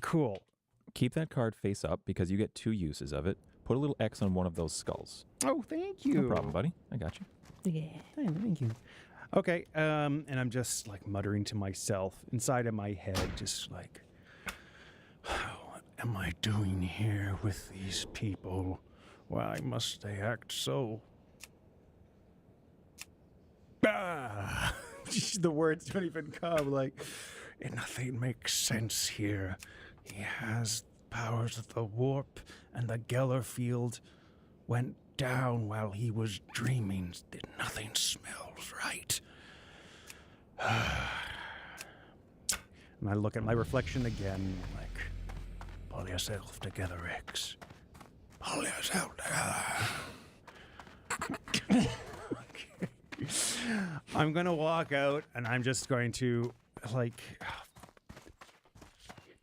Cool. Keep that card face up because you get 2 uses of it. Put a little X on one of those skulls. Oh, thank you. No problem, buddy. I got you. Yeah. Thank you. Okay, and I'm just like muttering to myself inside of my head, just like, what am I doing here with these people? Why must they act so? Ah! The words don't even come. Like, nothing makes sense here. He has powers of the warp, and the Geller field went down while he was dreaming. Nothing smells right. And I look at my reflection again, like, pull yourself together, X. Pull yourself together. Okay. I'm going to walk out, and I'm just going to, like...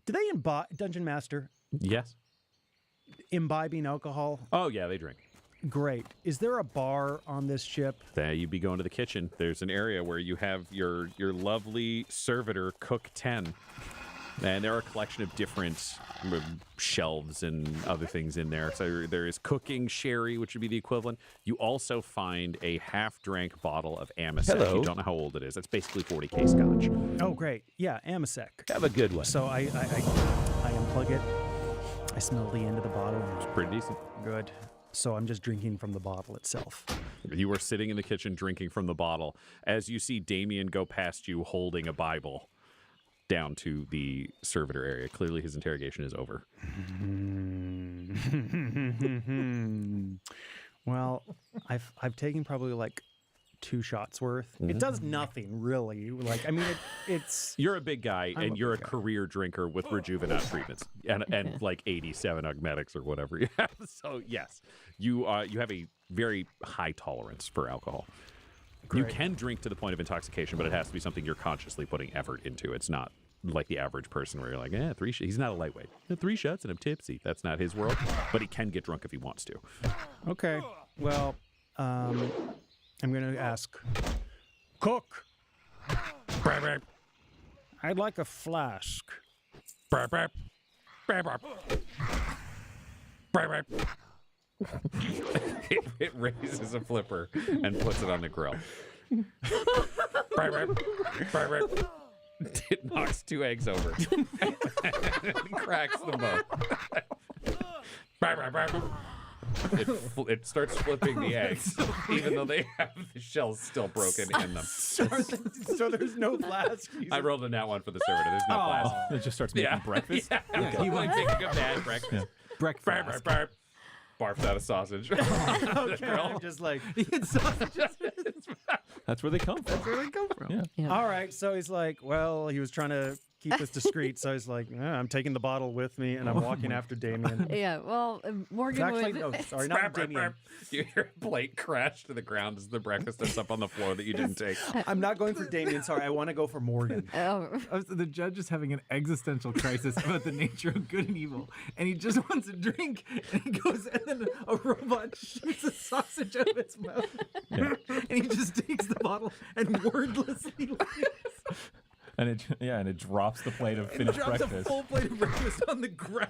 Do they imbibe, Dungeon Master, Yes. imbibing alcohol? Oh, yeah, they drink. Great. Is there a bar on this ship? Then you'd be going to the kitchen. There's an area where you have your lovely servitor cook 10. And there are a collection of different shelves and other things in there. So there is cooking sherry, which would be the equivalent. You also find a half-drank bottle of Amasec. Hello. You don't know how old it is. That's basically 40K scotch. Oh, great. Yeah, Amasec. Have a good one. So I unplug it. I smell the end of the bottle. It's pretty decent. Good. So I'm just drinking from the bottle itself. You are sitting in the kitchen drinking from the bottle as you see Damien go past you holding a Bible down to the servitor area. Clearly his interrogation is over. Well, I've taken probably like 2 shots worth. It does nothing really. Like, I mean, it's You're a big guy, I'm and a you're a big guy. career drinker with Rejuvenate treatments and like 87 augmetics or whatever you have. So yes, you have a very high tolerance for alcohol. You Great. can drink to the point of intoxication, but it has to be something you're consciously putting effort into. It's not like the average person where you're like, 3 shots. He's not a lightweight. 3 shots and I'm tipsy. That's not his world, but he can get drunk if he wants to. okay. Well, I'm going to ask, cook. I'd like a flask. It raises a flipper and puts it on the grill. It knocks 2 eggs over. It cracks them both. It starts flipping the eggs, even though they have the shells still broken in them. So there's no flask. I rolled a nat 1 for the servitor. There's no glass. It just starts making breakfast. Yeah. You like taking a bad breakfast. Breakfast. Barfed out a sausage. Okay, I'm just like, That's where they come from. where they come from. Yeah. Yeah. All right, so he's like, well, he was trying to keep this discreet, so he's like, I'm taking the bottle with me, and I'm walking after Damien. Yeah, well, Morgan Actually, would... no, sorry, not Damien. You hear a plate crash to the ground as the breakfast that's up on the floor that you didn't take. I'm not going for Damien, sorry, I want to go for Morgan. The judge is having an existential crisis about the nature of good and evil, and he just wants a drink, and he goes, and then a robot shoots a sausage out of its mouth, and he just takes the bottle and wordlessly leaves. And it drops the plate of And finished drops breakfast. a full plate of breakfast on the ground,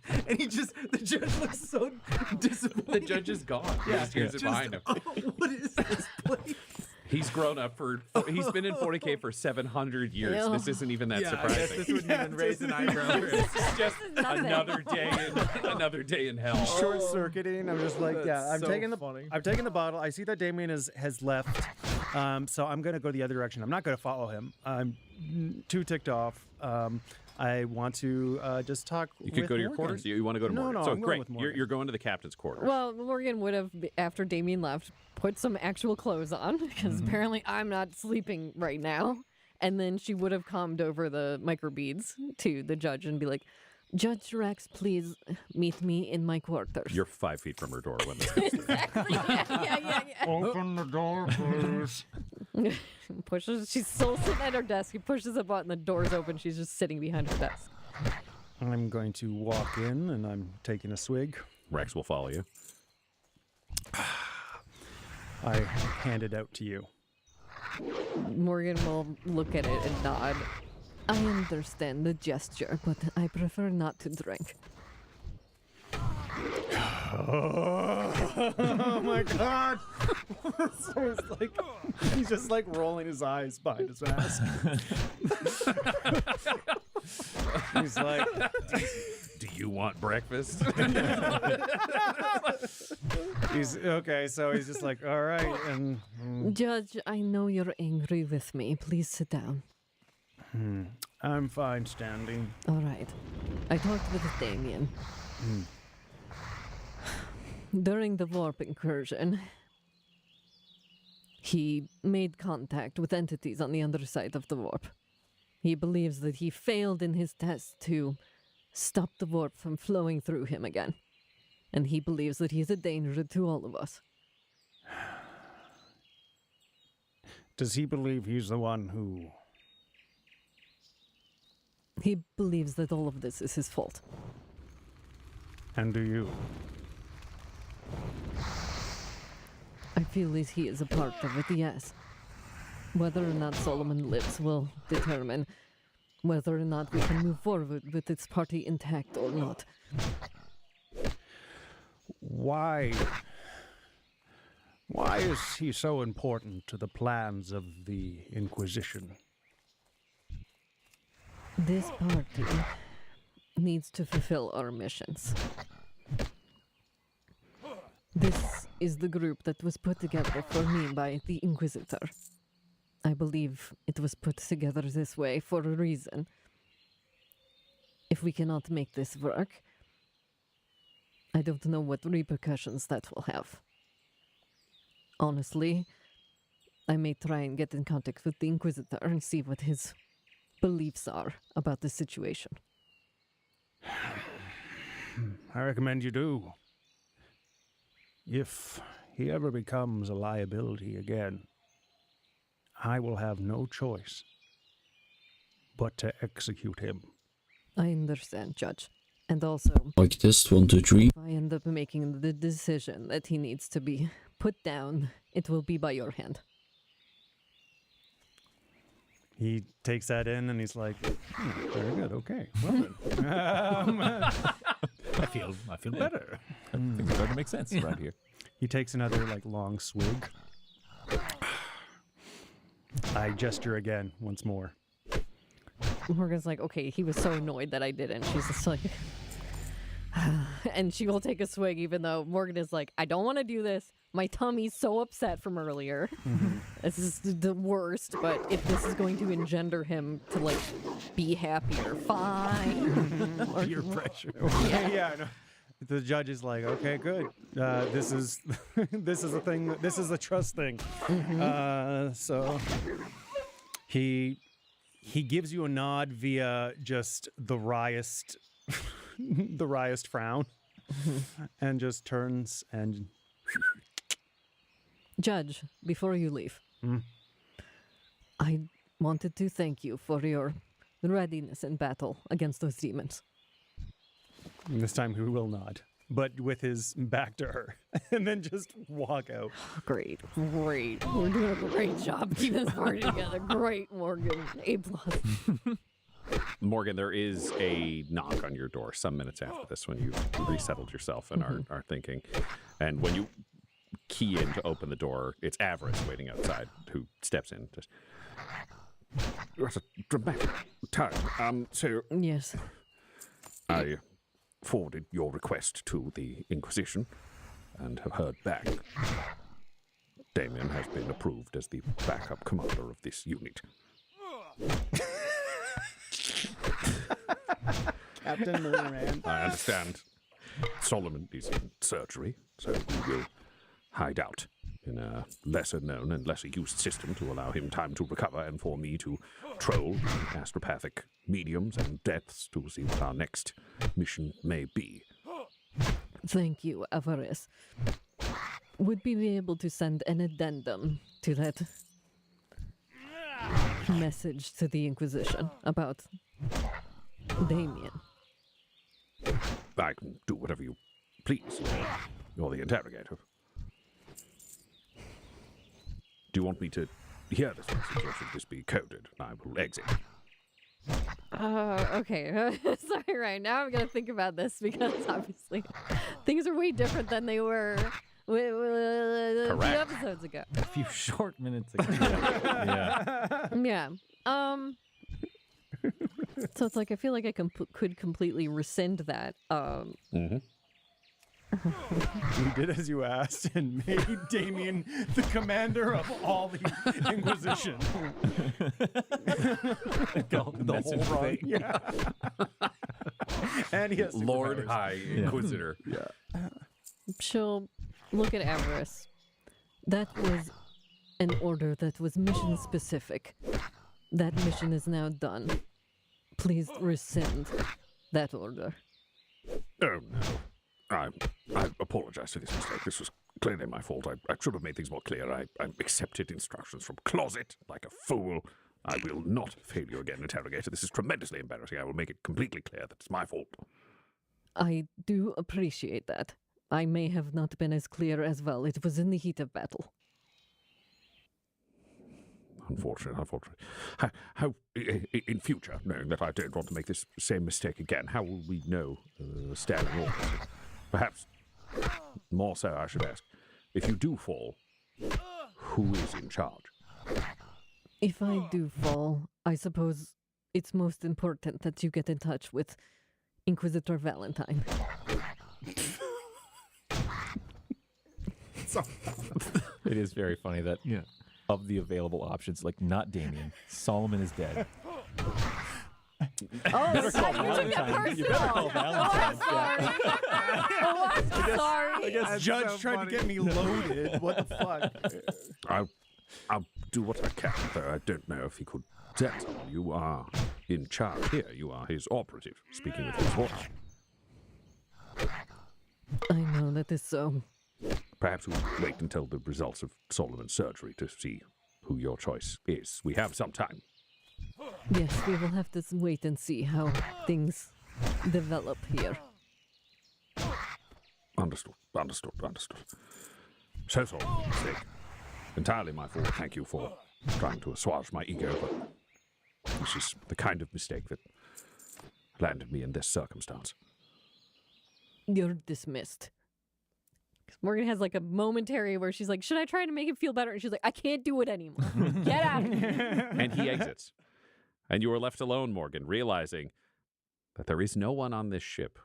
and the judge looks so disappointed. The judge is gone. He just hears it behind him. Oh, what is this place? He's grown up he's been in 40K for 700 years. Ew. This isn't even that I guess surprising. this wouldn't even raise an eyebrow. It's just nothing. another day in hell. Short circuiting. I'm just like, I'm so taking funny. I'm taking the bottle. I see that Damien has left, so I'm gonna go the other direction. I'm not gonna follow him. I'm too ticked off. I want to just talk. You could go to your quarters. You want to go to Morgan. No, So I'm going great. with Morgan. You're going to the captain's quarters. Well, Morgan would have, after Damien left, put some actual clothes on, because apparently I'm not sleeping right now. And then she would have calmed over the microbeads to the judge and be like, Judge Rex, please meet me in my quarters. You're 5 feet from her door when this comes through. Exactly. Yeah. Open the door, please. Pushes. She's still sitting at her desk. He pushes a button, the door's open. She's just sitting behind her desk. I'm going to walk in, and I'm taking a swig. Rex will follow you. I hand it out to you. Morgan will look at it and nod. I understand the gesture, but I prefer not to drink. Oh my god! So it's like he's just like rolling his eyes behind his mask. He's like, Do you want breakfast? he's okay. So he's just like, all right, and Judge, I know you're angry with me. Please sit down. I'm fine standing. All right. I talked with Damien. During the warp incursion, he made contact with entities on the underside of the warp. He believes that he failed in his test to stop the warp from flowing through him again. And he believes that he's a danger to all of us. Does he believe he's the one who? He believes that all of this is his fault. And do you? I feel that he is a part of it, yes. Whether or not Solomon lives will determine whether or not we can move forward with its party intact or not. Why? Why is he so important to the plans of the Inquisition? This party needs to fulfill our missions. This is the group that was put together for me by the Inquisitor. I believe it was put together this way for a reason. If we cannot make this work, I don't know what repercussions that will have. Honestly, I may try and get in contact with the Inquisitor and see what his beliefs are about the situation. I recommend you do. If he ever becomes a liability again, I will have no choice but to execute him. I understand, Judge. And also, Like this, 1, 2, 3. if I end up making the decision that he needs to be put down, it will be by your hand. He takes that in and he's like, very good, okay. Well then. I feel better. Things are starting to make sense around here. He takes another like long swig. I gesture again once more. Morgan's like, okay, he was so annoyed that I didn't. She's just like, and she will take a swig even though Morgan is like, I don't want to do this. My tummy's so upset from earlier. This is the worst, but if this is going to engender him to like be happier, fine. Peer pressure. Yeah, I know. The judge is like, okay, good. This is this is a thing. This is a trust thing. So he gives you a nod via just the wryest the wryest frown, and just turns and. Judge, before you leave, I wanted to thank you for your readiness in battle against those demons. This time he will nod, but with his back to her, and then just walk out. Great. We're doing a great job keeping this party together. Great, Morgan. A+. Morgan, there is a knock on your door some minutes after this when you've resettled yourself and are thinking. And when you key in to open the door, it's Avarice waiting outside who steps in. Just, that's a dramatic time. So Yes. I forwarded your request to the Inquisition and have heard back. Damien has been approved as the backup commander of this unit. Captain Moonman. I understand Solomon is in surgery, so we will hide out in a lesser known and lesser used system to allow him time to recover and for me to troll the astropathic mediums and deaths to see what our next mission may be. Thank you, Avarice. Would we be able to send an addendum to that message to the Inquisition about Damien? I can do whatever you please. You're the interrogator. Do you want me to hear this message or should this be coded? I will exit. Okay. Sorry, right now I'm gonna think about this because obviously things are way different than they were a few Correct. episodes ago. A few short minutes ago. Yeah. Yeah. So it's like I feel like I could completely rescind that. Mm-hmm. You did as you asked and made Damien the commander of all the Inquisition. the whole thing. Yeah. And he has Lord superpowers. High Inquisitor. She'll look at Avarice. That was an order that was mission specific. That mission is now done. Please rescind that order. Oh, no. I apologize for this mistake. This was clearly my fault. I should have made things more clear. I accepted instructions from closet like a fool. I will not fail you again, interrogator. This is tremendously embarrassing. I will make it completely clear that it's my fault. I do appreciate that. I may have not been as clear as well. It was in the heat of battle. Unfortunate. How in future, knowing that I don't want to make this same mistake again, how will we know standing orders? Perhaps more so, I should ask, if you do fall, who is in charge? If I do fall, I suppose it's most important that you get in touch with Inquisitor Valentine. It is very funny that Yeah. of the available options, like not Damien, Solomon is dead. Oh, Better call you took that Valentine. You personal. better call Valentine. Oh, I'm sorry. I guess That's Judge so tried funny. to get me loaded. What the fuck? I'll do what I can, though I don't know if he could. Zettel, you are in charge here. You are his operative, speaking with his voice. I know that is so. Perhaps we'll wait until the results of Solomon's surgery to see who your choice is. We have some time. Yes, we will have to wait and see how things develop here. Understood. So sorry, mistake. Entirely my fault. Thank you for trying to assuage my ego, but this is the kind of mistake that landed me in this circumstance. You're dismissed. 'Cause Morgan has like a momentary where she's like, should I try to make him feel better? And she's like, I can't do it anymore. Get out of here. And he exits. And you are left alone, Morgan, realizing that there is no one on this ship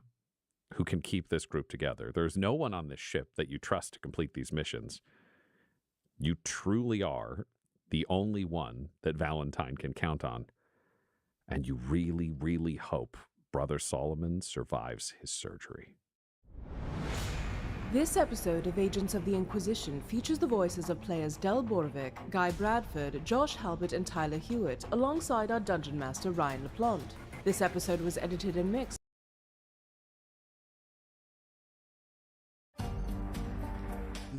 who can keep this group together. There's no one on this ship that you trust to complete these missions. You truly are the only one that Valentine can count on. And you really, really hope Brother Solomon survives his surgery. This episode of Agents of the Inquisition features the voices of players Del Borvik, Guy Bradford, Josh Halbert, and Tyler Hewitt, alongside our Dungeon Master Ryan LaPlante. This episode was edited and mixed.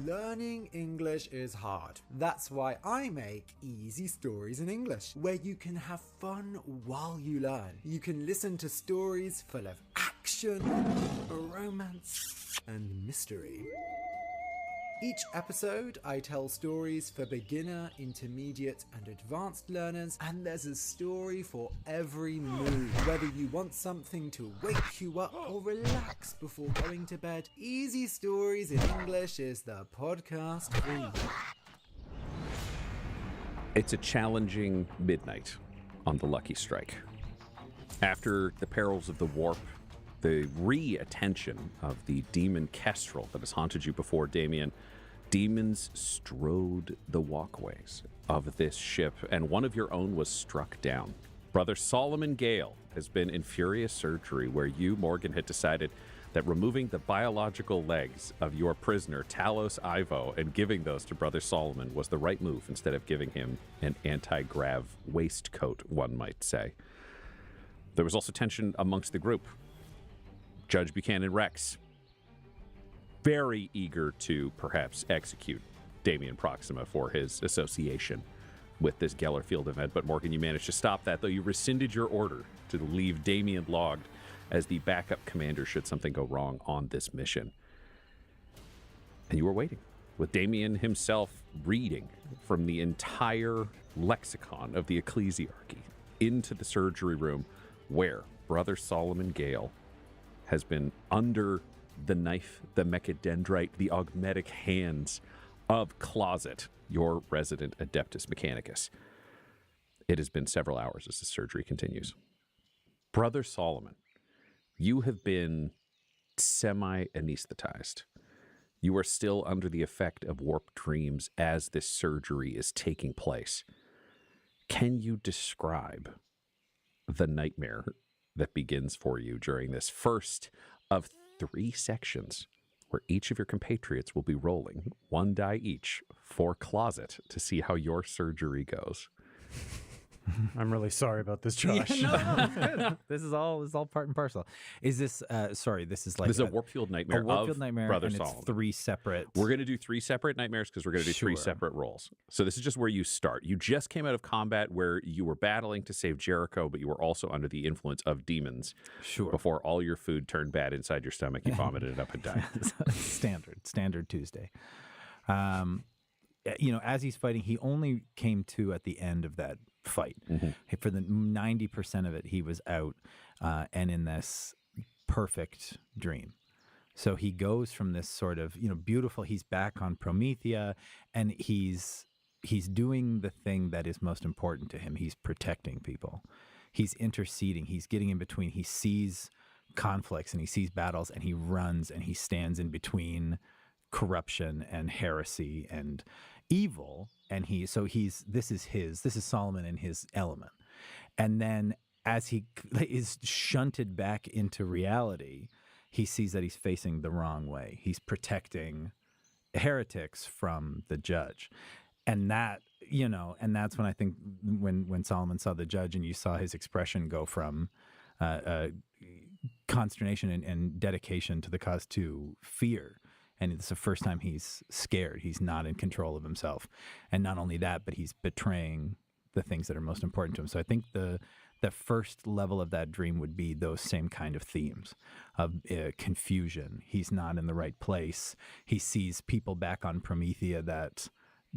Learning English is hard. That's why I make Easy Stories in English, where you can have fun while you learn. You can listen to stories full of action, romance, and mystery. Each episode, I tell stories for beginner, intermediate, and advanced learners, and there's a story for every mood. Whether you want something to wake you up or relax before going to bed, Easy Stories in English is the podcast for you. It's a challenging midnight on the Lucky Strike. After the perils of the warp, the re-attention of the demon Kestrel that has haunted you before, Damien, demons strode the walkways of this ship, and one of your own was struck down. Brother Solomon Gale has been in furious surgery where you, Morgan, had decided that removing the biological legs of your prisoner, Talos Ivo, and giving those to Brother Solomon was the right move instead of giving him an anti-grav waistcoat, one might say. There was also tension amongst the group. Judge Buchanan Rex, very eager to perhaps execute Damien Proxima for his association with this Gellerfield event. But Morgan, you managed to stop that, though you rescinded your order to leave Damien logged as the backup commander should something go wrong on this mission. And you were waiting, with Damien himself reading from the entire lexicon of the ecclesiarchy into the surgery room where Brother Solomon Gale has been under the knife, the mechadendrite, the augmetic hands of Closet, your resident Adeptus Mechanicus. It has been several hours as the surgery continues. Brother Solomon, you have been semi-anesthetized. You are still under the effect of warped dreams as this surgery is taking place. Can you describe the nightmare that begins for you during this first of 3 sections where each of your compatriots will be rolling 1 die each for Closet to see how your surgery goes? I'm really sorry about this, Josh. No, it's good. This is all part and parcel. Is this this is like This is a Warpfield Nightmare Warpfield Nightmare, Brother and Solomon. it's 3 separate. We're going to do 3 separate nightmares because we're going to do 3 Sure. separate rolls. So this is just where you start. You just came out of combat where you were battling to save Jericho, but you were also under the influence of demons. Sure. Before all your food turned bad inside your stomach, you vomited it up and died. standard Tuesday. As he's fighting, he only came to at the end of that fight. For the 90% of it, he was out and in this perfect dream. So he goes from this sort of, beautiful, he's back on Promethea, and he's doing the thing that is most important to him. He's protecting people. He's interceding. He's getting in between. He sees conflicts and he sees battles, and he runs and he stands in between corruption and heresy and evil. And this is Solomon in his element. And then as he is shunted back into reality, he sees that he's facing the wrong way. He's protecting heretics from the judge. And that's when I think when Solomon saw the judge and you saw his expression go from consternation and dedication to the cause to fear. And it's the first time he's scared. He's not in control of himself. And not only that, but he's betraying the things that are most important to him. So I think the first level of that dream would be those same kind of themes of confusion. He's not in the right place. He sees people back on Promethea that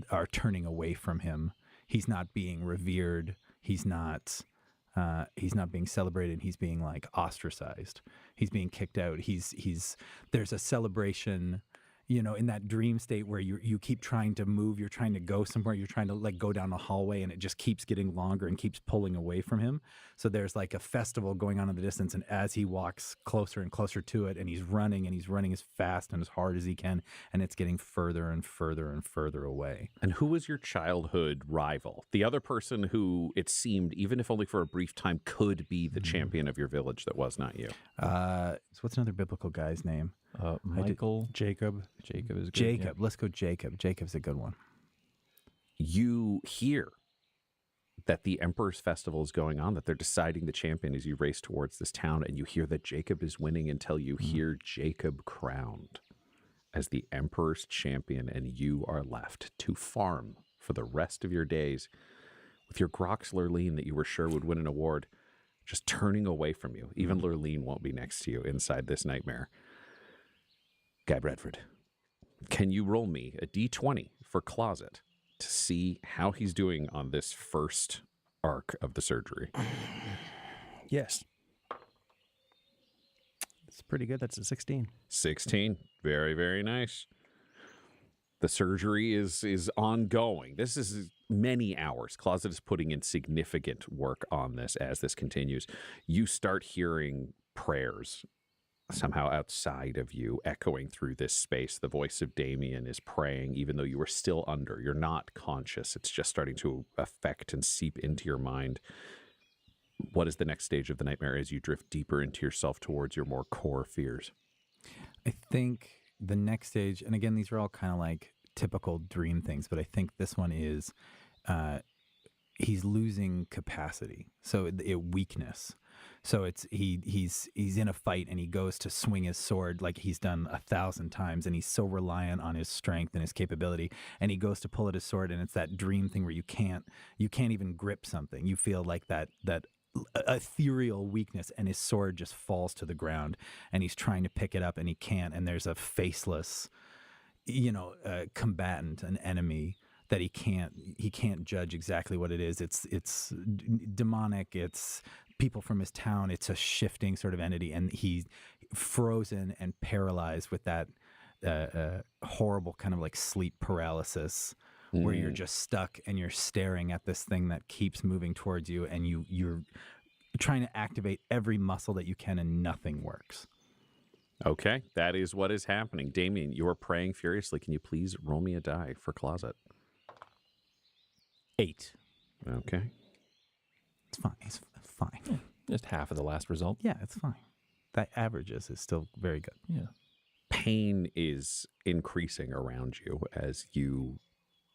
are turning away from him. He's not being revered. He's not being celebrated. He's being like ostracized. He's being kicked out. There's a celebration, in that dream state where you keep trying to move, you're trying to go somewhere, you're trying to like go down a hallway, and it just keeps getting longer and keeps pulling away from him. So there's like a festival going on in the distance, and as he walks closer and closer to it, and he's running as fast and as hard as he can, and it's getting further and further and further away. And who was your childhood rival? The other person who it seemed, even if only for a brief time, could be the champion of your village that was not you? So what's another biblical guy's name? Michael. Jacob. Jacob is good. Jacob. Let's go Jacob. Jacob's a good one. You hear that the Emperor's Festival is going on, that they're deciding the champion as you race towards this town, and you hear that Jacob is winning until you hear Jacob crowned as the Emperor's champion, and you are left to farm for the rest of your days with your Grox Lurleen that you were sure would win an award just turning away from you. Even Lurleen won't be next to you inside this nightmare. Guy Bradford, can you roll me a d20 for Closet to see how he's doing on this first arc of the surgery? Yes. It's pretty good. That's a 16. 16. Very, very nice. The surgery is ongoing. This is many hours. Closet is putting in significant work on this as this continues. You start hearing prayers somehow outside of you, echoing through this space. The voice of Damien is praying, even though you are still under. You're not conscious. It's just starting to affect and seep into your mind. What is the next stage of the nightmare as you drift deeper into yourself towards your more core fears? I think the next stage, and again, these are all kind of like typical dream things, but I think this one is he's losing capacity, so weakness. So it's he's in a fight and he goes to swing his sword like he's done 1,000 times, and he's so reliant on his strength and his capability, and he goes to pull at his sword, and it's that dream thing where you can't even grip something. You feel like that ethereal weakness, and his sword just falls to the ground, and he's trying to pick it up and he can't, and there's a faceless combatant, an enemy that he can't judge exactly what it is. It's demonic. It's people from his town. It's a shifting sort of entity, and he's frozen and paralyzed with that horrible kind of like sleep paralysis, where you're just stuck and you're staring at this thing that keeps moving towards you, and you're trying to activate every muscle that you can, and nothing works. Okay, that is what is happening. Damien, you are praying furiously. Can you please roll me a die for closet? 8. Okay. It's fine. It's fine. Just half of the last result. Yeah, it's fine. That averages is still very good. Yeah. Pain is increasing around you as you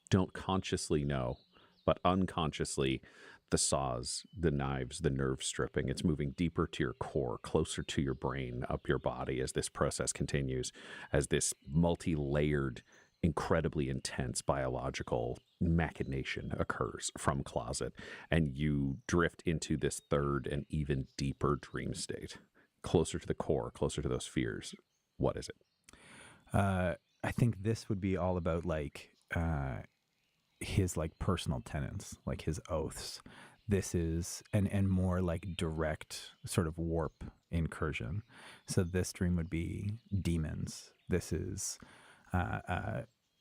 don't consciously know, but unconsciously, the saws, the knives, the nerve stripping, it's moving deeper to your core, closer to your brain, up your body as this process continues, as this multi-layered, incredibly intense biological machination occurs from closet, and you drift into this third and even deeper dream state, closer to the core, closer to those fears. What is it? I think this would be all about like his like personal tenets, like his oaths. This is and more like direct sort of warp incursion. So this dream would be demons. This is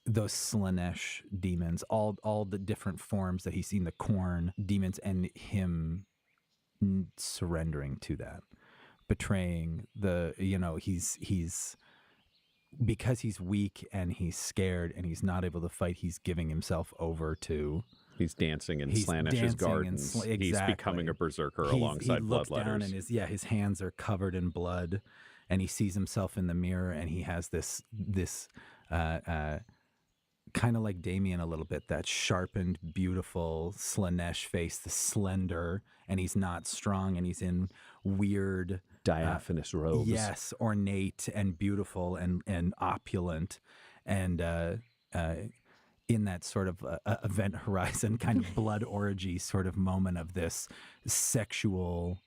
those Slanesh demons, all the different forms that he's seen, the corn demons, and him surrendering to that, betraying the, he's because he's weak and he's scared and he's not able to fight, he's giving himself over to. He's dancing in Slanish's gardens. Exactly. He's becoming a berserker alongside he looks bloodletters. down and his hands are covered in blood, and he sees himself in the mirror, and he has this kind of like Damien a little bit, that sharpened, beautiful Slanesh face, the slender, and he's not strong, and he's in weird diaphanous robes. Yes, ornate and beautiful and opulent, and in that sort of event horizon kind of blood orgy sort of moment of this sexual,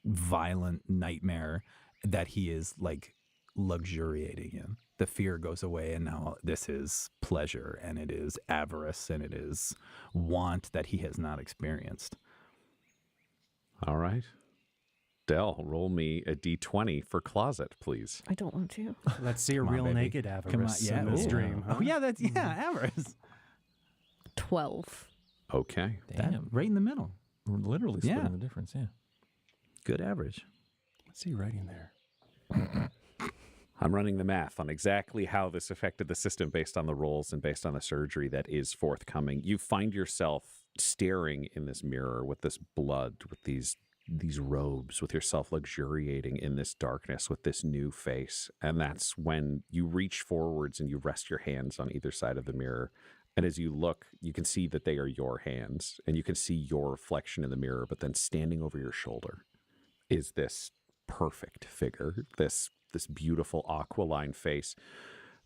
violent nightmare that he is like luxuriating in. The fear goes away, and now this is pleasure, and it is avarice, and it is want that he has not experienced. All right. Del, roll me a d20 for closet, please. I don't want to. Let's see a Come on, real baby. naked avarice in this dream. Huh? Oh, yeah, that's avarice. 12. Okay. That, Damn. right in the middle. We're literally splitting Yeah. the difference, yeah. Good average. What's he writing there? I'm running the math on exactly how this affected the system based on the rolls and based on the surgery that is forthcoming. You find yourself staring in this mirror with this blood, with these robes, with yourself luxuriating in this darkness with this new face. And that's when you reach forwards and you rest your hands on either side of the mirror. And as you look, you can see that they are your hands, and you can see your reflection in the mirror, but then standing over your shoulder is this perfect figure, this beautiful aquiline face.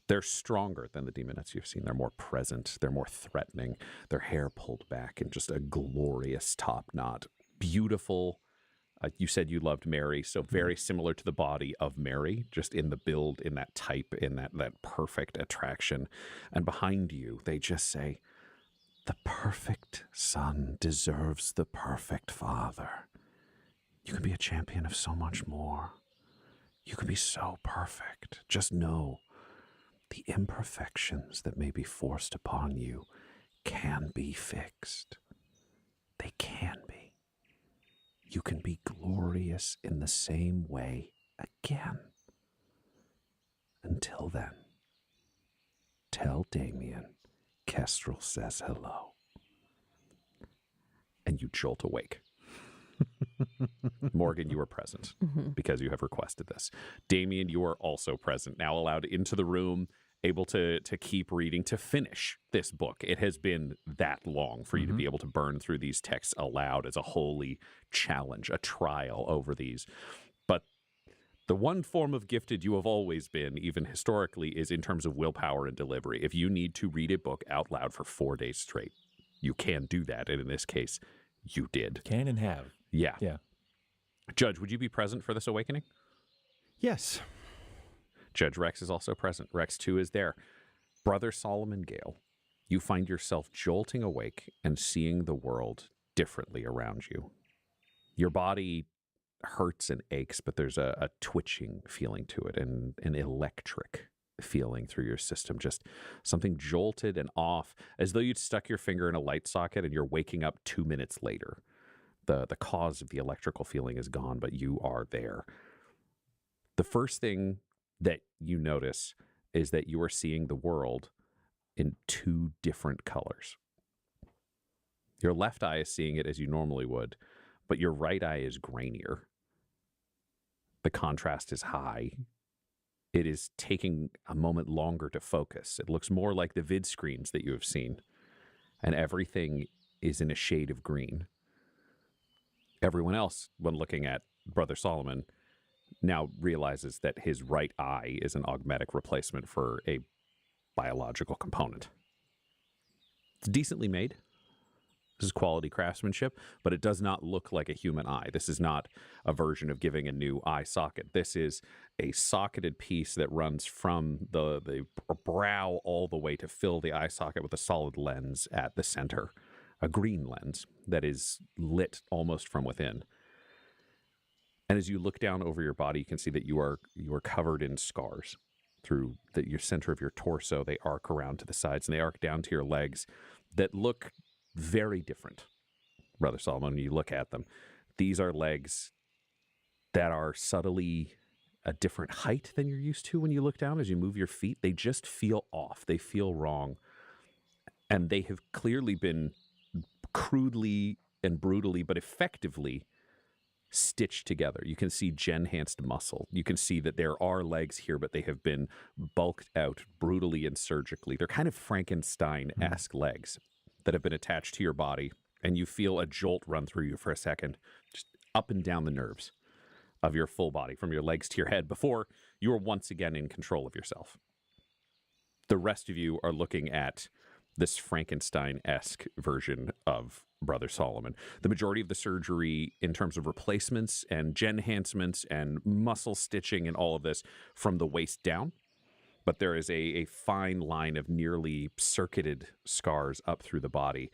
They're stronger than the demonettes you've seen. They're more present. They're more threatening. Their hair pulled back in just a glorious top knot. Beautiful. You said you loved Mary, so very similar to the body of Mary, just in the build, in that type, in that perfect attraction. And behind you, they just say, the perfect son deserves the perfect father. You can be a champion of so much more. You can be so perfect. Just know the imperfections that may be forced upon you can be fixed. They can be. You can be glorious in the same way again. Until then, tell Damien Kestrel says hello. And you jolt awake. Morgan, you are present because you have requested this. Damien, you are also present, now allowed into the room, able to keep reading, to finish this book. It has been that long for you to be able to burn through these texts aloud as a holy challenge, a trial over these. But the one form of gifted you have always been, even historically, is in terms of willpower and delivery. If you need to read a book out loud for 4 days straight, you can do that. And in this case, you did. Can and have. Yeah. Yeah. Judge, would you be present for this awakening? Yes. Judge Rex is also present. Rex, too, is there. Brother Solomon Gale, you find yourself jolting awake and seeing the world differently around you. Your body hurts and aches, but there's a twitching feeling to it and an electric feeling through your system, just something jolted and off, as though you'd stuck your finger in a light socket and you're waking up 2 minutes later. The cause of the electrical feeling is gone, but you are there. The first thing that you notice is that you are seeing the world in 2 different colors. Your left eye is seeing it as you normally would, but your right eye is grainier. The contrast is high. It is taking a moment longer to focus. It looks more like the vid screens that you have seen, and everything is in a shade of green. Everyone else, when looking at Brother Solomon, now realizes that his right eye is an augmetic replacement for a biological component. It's decently made. This is quality craftsmanship, but it does not look like a human eye. This is not a version of giving a new eye socket. This is a socketed piece that runs from the brow all the way to fill the eye socket with a solid lens at the center, a green lens that is lit almost from within. And as you look down over your body, you can see that you are covered in scars through your center of your torso. They arc around to the sides and they arc down to your legs that look very different, Brother Solomon, when you look at them. These are legs that are subtly a different height than you're used to when you look down. As you move your feet, they just feel off. They feel wrong. And they have clearly been crudely and brutally, but effectively stitched together. You can see gen-enhanced muscle. You can see that there are legs here, but they have been bulked out brutally and surgically. They're kind of Frankenstein-esque legs that have been attached to your body, and you feel a jolt run through you for a second, just up and down the nerves of your full body, from your legs to your head, before you are once again in control of yourself. The rest of you are looking at this Frankenstein-esque version of Brother Solomon. The majority of the surgery in terms of replacements and gen enhancements and muscle stitching and all of this from the waist down. But there is a fine line of nearly circuited scars up through the body.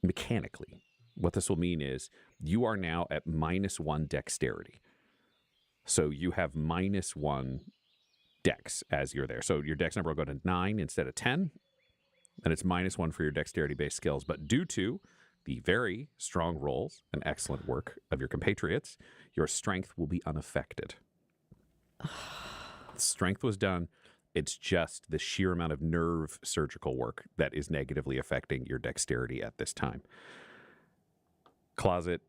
Mechanically, what this will mean is you are now at -1 dexterity. So you have -1 dex as you're there. So your dex number will go to 9 instead of 10, and it's -1 for your dexterity-based skills. But due to the very strong rolls and excellent work of your compatriots, your strength will be unaffected. Strength was done. It's just the sheer amount of nerve surgical work that is negatively affecting your dexterity at this time. Closet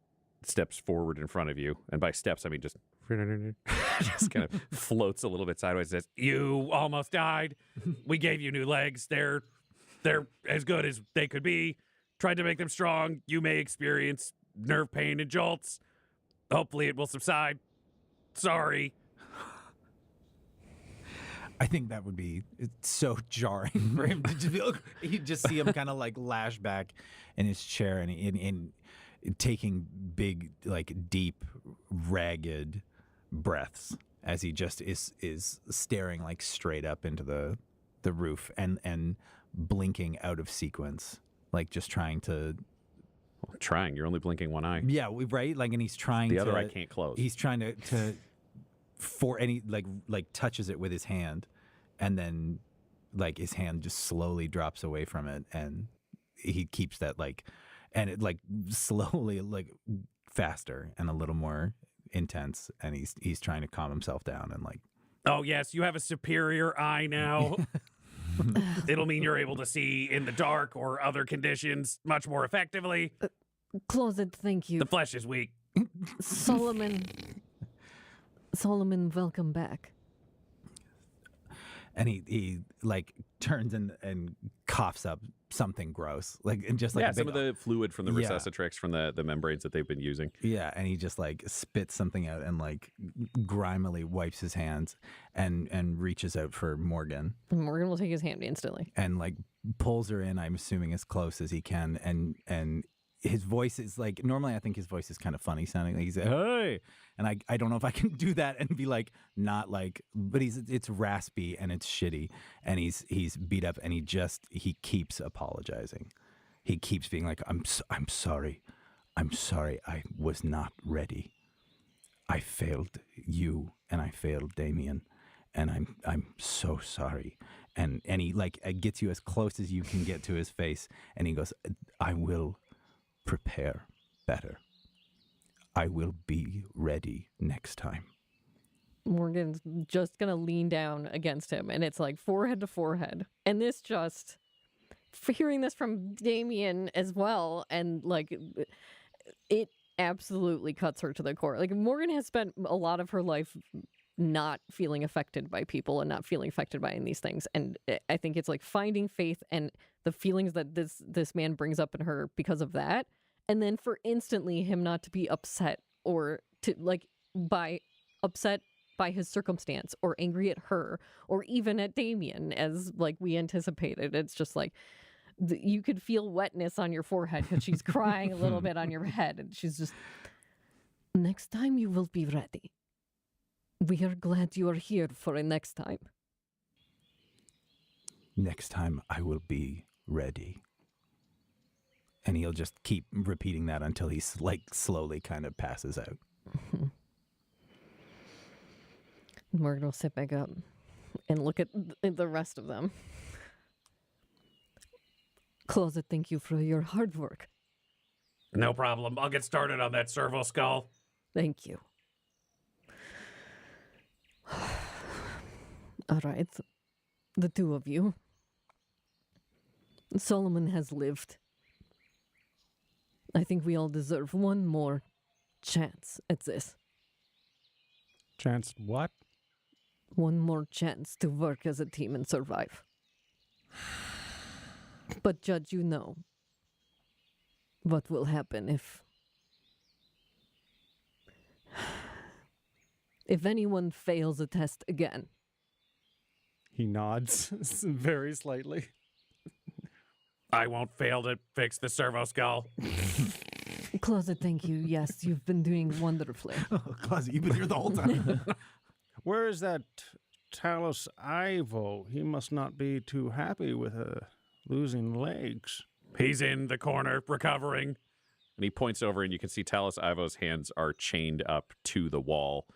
steps forward in front of you, and by steps I mean just kind of floats a little bit sideways. Says, "You almost died. We gave you new legs. They're as good as they could be. Tried to make them strong. You may experience nerve pain and jolts. Hopefully it will subside. Sorry." I think that would be so jarring for him to just be like, you just see him kind of like lash back in his chair and in taking big, like deep, ragged breaths as he just is staring like straight up into the roof and blinking out of sequence, like just trying to. Trying. You're only blinking one eye. Yeah, right. Like, and he's trying. The other eye can't close. He's trying to for any like touches it with his hand, and then like his hand just slowly drops away from it, and he keeps that like, and it like slowly like faster and a little more intense, and he's trying to calm himself down and like. Oh yes, you have a superior eye now. It'll mean you're able to see in the dark or other conditions much more effectively. Closet, thank you. The flesh is weak. Solomon, welcome back. And he like turns and coughs up something gross, like and just like some of the fluid from the Yeah. resuscitrix from the membranes that they've been using. Yeah, and he just like spits something out and like grimily wipes his hands and reaches out for Morgan Morgan will take his hand instantly. and like pulls her in. I'm assuming as close as he can, and his voice is like, normally I think his voice is kind of funny sounding. Like he's like, hey, and I don't know if I can do that and be like, not like, but it's raspy and it's shitty and he's beat up and he keeps apologizing. He keeps being like, I'm sorry. I'm sorry. I was not ready. I failed you and I failed Damien and I'm so sorry. And he like gets you as close as you can get to his face and he goes, I will prepare better. I will be ready next time. Morgan's just gonna lean down against him, and it's like forehead to forehead. And this just, for hearing this from Damien as well, and like it absolutely cuts her to the core. Like Morgan has spent a lot of her life not feeling affected by people and not feeling affected by any of these things, and I think it's like finding faith and the feelings that this man brings up in her because of that, and then for instantly him not to be upset or to like upset by his circumstance or angry at her or even at Damien as like we anticipated. It's just like you could feel wetness on your forehead because she's crying a little bit on your head, and she's just, next time you will be ready. We are glad you are here for a next time. Next time I will be ready. And he'll just keep repeating that until he's like slowly kind of passes out. Morgan will sit back up and look at the rest of them. Closet, thank you for your hard work. No problem. I'll get started on that servo skull. Thank you. All right. The two of you. Solomon has lived. I think we all deserve one more chance at this. Chance what? One more chance to work as a team and survive. But Judge, you know what will happen if anyone fails a test again. He nods very slightly. I won't fail to fix the servo skull. Closet, thank you. Yes, you've been doing wonderfully. Closet, you've been here the whole time. Where is that Talos Ivo? He must not be too happy with losing legs. He's in the corner recovering. And he points over, and you can see Talos Ivo's hands are chained up to the wall.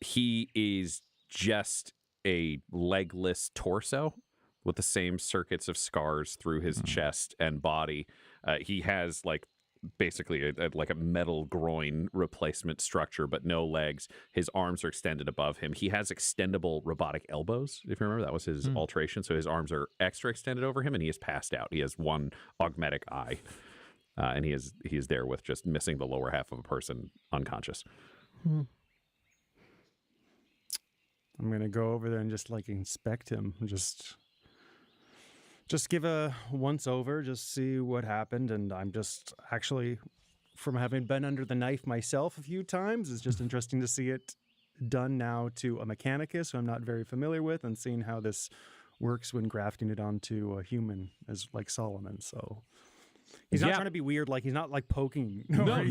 He is just a legless torso with the same circuits of scars through his chest and body. He has like basically a metal groin replacement structure, but no legs. His arms are extended above him. He has extendable robotic elbows. If you remember, that was his alteration. So his arms are extra extended over him, and he is passed out. He has one augmetic eye, and he is there with just missing the lower half of a person unconscious. I'm gonna go over there and just like inspect him. Just give a once over, just see what happened. And I'm just actually, from having been under the knife myself a few times, it's just interesting to see it done now to a Mechanicus who I'm not very familiar with, and seeing how this works when grafting it onto a human as like Solomon. So he's not trying to be weird, like he's not like poking. No.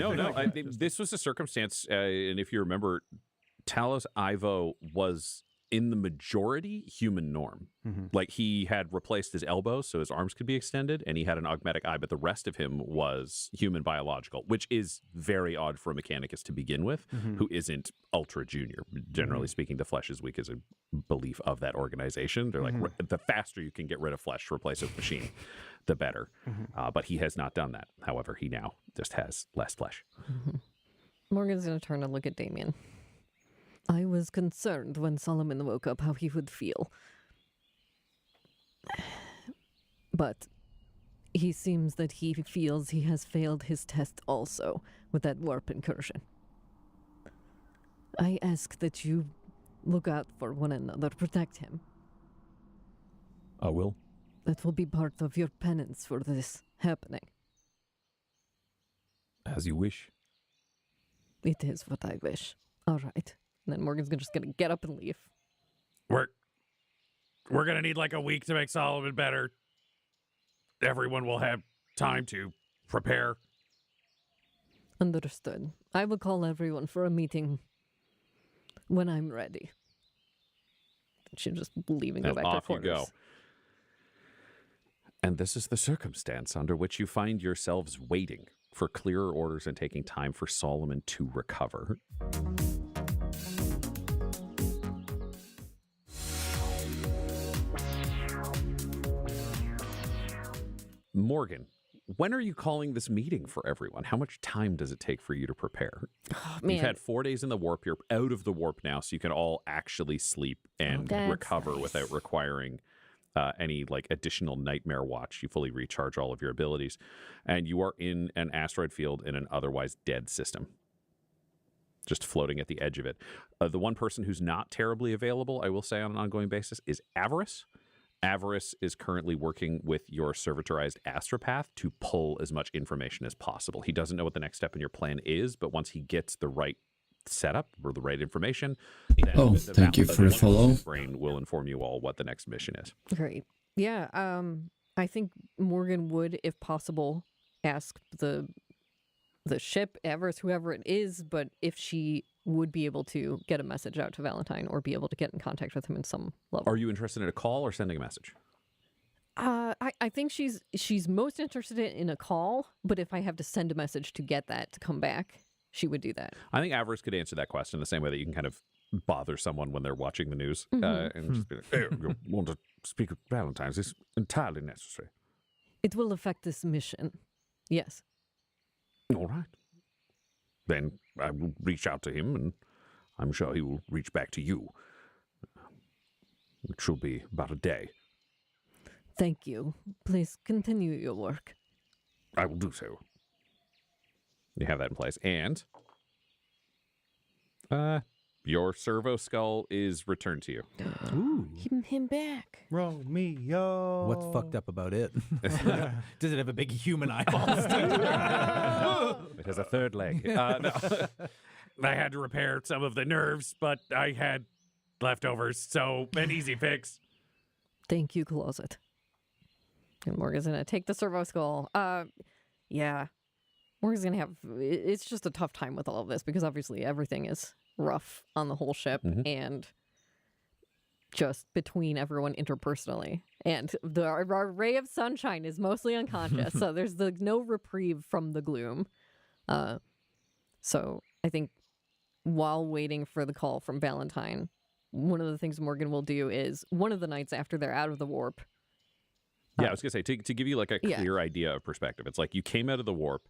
This was a circumstance, and if you remember, Talos Ivo was in the majority human norm. Like he had replaced his elbows so his arms could be extended, and he had an augmetic eye, but the rest of him was human biological, which is very odd for a Mechanicus to begin with, who isn't ultra junior. Generally speaking, the flesh is weak is a belief of that organization. They're like, the faster you can get rid of flesh to replace it with machine, the better. But he has not done that. However, he now just has less flesh. Morgan's going to turn and look at Damien. I was concerned when Solomon woke up how he would feel. But he seems that he feels he has failed his test also with that warp incursion. I ask that you look out for one another, protect him. I will. That will be part of your penance for this happening. As you wish. It is what I wish. All right. And then Morgan's just going to get up and leave. We're going to need like a week to make Solomon better. Everyone will have time to prepare. Understood. I will call everyone for a meeting when I'm ready. She'll just leave and go And back to her off you quarters. go. And this is the circumstance under which you find yourselves waiting for clearer orders and taking time for Solomon to recover. Morgan, when are you calling this meeting for everyone? How much time does it take for you to prepare? Oh, You've had 4 days in the warp. You're out of the warp now, so you can all actually sleep and that's recover nice. without requiring any like additional nightmare watch. You fully recharge all of your abilities, and you are in an asteroid field in an otherwise dead system, just floating at the edge of it. The one person who's not terribly available, I will say, on an ongoing basis, is Avarice. Avarice is currently working with your servitorized astropath to pull as much information as possible. He doesn't know what the next step in your plan is, but once he gets the right setup or the right information, then Oh, the thank you for the follow. brain will inform you all what the next mission is. Great. Yeah. I think Morgan would, if possible, ask the ship, Everest, whoever it is, but if she would be able to get a message out to Valentine or be able to get in contact with him in some level. Are you interested in a call or sending a message? I think she's most interested in a call, but if I have to send a message to get that to come back, she would do that. I think Avarice could answer that question the same way that you can kind of bother someone when they're watching the news and just be like, hey, you want to speak with Valentine's? It's entirely necessary. It will affect this mission. Yes. All right. Then I will reach out to him, and I'm sure he will reach back to you. It should be about a day. Thank you. Please continue your work. I will do so. You have that in place. And your servo skull is returned to you. Ooh. Give him back. Romeo. What's fucked up about it? Does it have a big human eyeball? It has a third leg. No. I had to repair some of the nerves, but I had leftovers, so an easy fix. Thank you, Closet. And Morgan's gonna take the servo skull. Yeah. Morgan's gonna have. It's just a tough time with all of this because obviously everything is rough on the whole ship and just between everyone interpersonally. And our ray of sunshine is mostly unconscious, so there's no reprieve from the gloom. So I think while waiting for the call from Valentine, one of the things Morgan will do is one of the nights after they're out of the warp. Yeah, I was going to say, to give you like a clear idea of perspective, it's like you came out of the warp.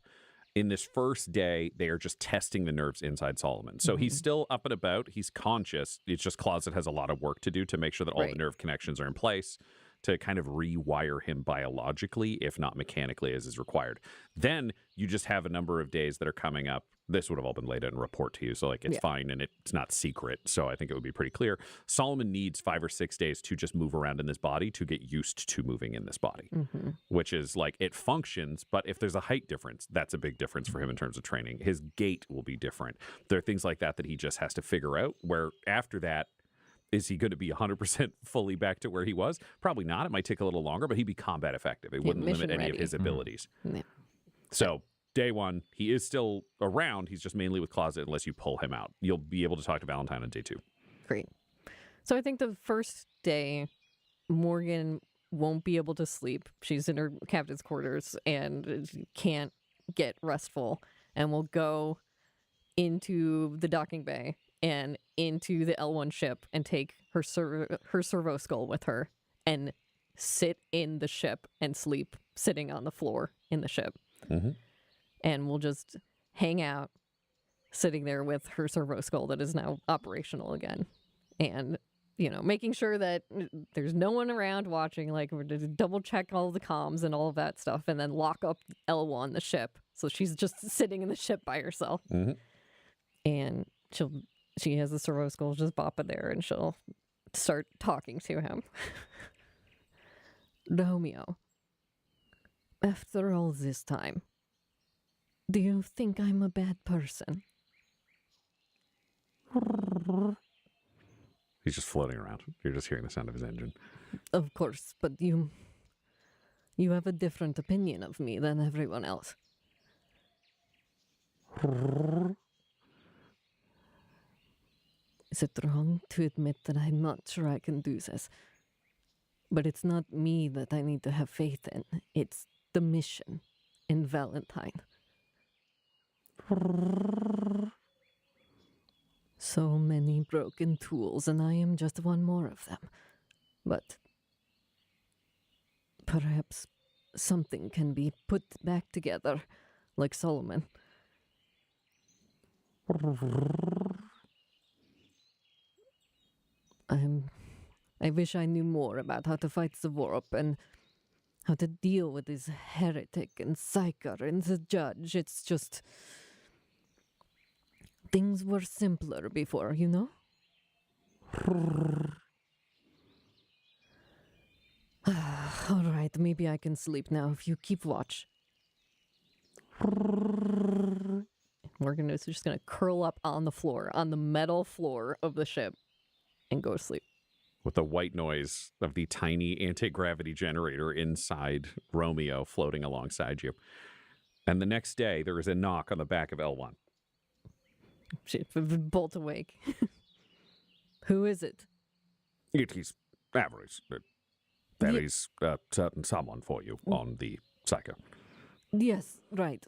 In this first day, they are just testing the nerves inside Solomon. So he's still up and about. He's conscious. It's just Closet has a lot of work to do to make sure that all the nerve connections are in place to kind of rewire him biologically, if not mechanically, as is required. Then you just have a number of days that are coming up. This would have all been laid out in a report to you. So like it's fine and it's not secret. So I think it would be pretty clear. Solomon needs 5 or 6 days to just move around in this body to get used to moving in this body, which is like it functions. But if there's a height difference, that's a big difference for him in terms of training. His gait will be different. There are things like that he just has to figure out, where after that, is he going to be 100% fully back to where he was? Probably not. It might take a little longer, but he'd be combat effective. It wouldn't limit any of his abilities. So day one, he is still around. He's just mainly with Closet unless you pull him out. You'll be able to talk to Valentine on day 2. Great. So I think the first day, Morgan won't be able to sleep. She's in her captain's quarters and can't get restful, and will go into the docking bay and into the L1 ship and take her servo skull with her and sit in the ship and sleep sitting on the floor in the ship. And we'll just hang out sitting there with her servo skull that is now operational again. And, you know, making sure that there's no one around watching, like we're to double check all the comms and all of that stuff, and then lock up L1, the ship. So she's just sitting in the ship by herself. And she has the servo skull just bopping there, and she'll start talking to him. Romeo, after all this time, do you think I'm a bad person? He's just floating around. You're just hearing the sound of his engine. Of course, but you have a different opinion of me than everyone else. Is it wrong to admit that I'm not sure I can do this? But it's not me that I need to have faith in. It's the mission in Valentine. So many broken tools, and I am just one more of them. But perhaps something can be put back together, like Solomon. I wish I knew more about how to fight the warp and how to deal with this heretic and psyker and the judge. It's just... things were simpler before, you know? All right, maybe I can sleep now if you keep watch. Morgan is just going to curl up on the floor, on the metal floor of the ship, and go to sleep. With the white noise of the tiny anti-gravity generator inside Romeo floating alongside you. And the next day, there is a knock on the back of L1. She bolt awake. Who is it? It is Avarice. There is a certain someone for you on the psycho. Yes, right.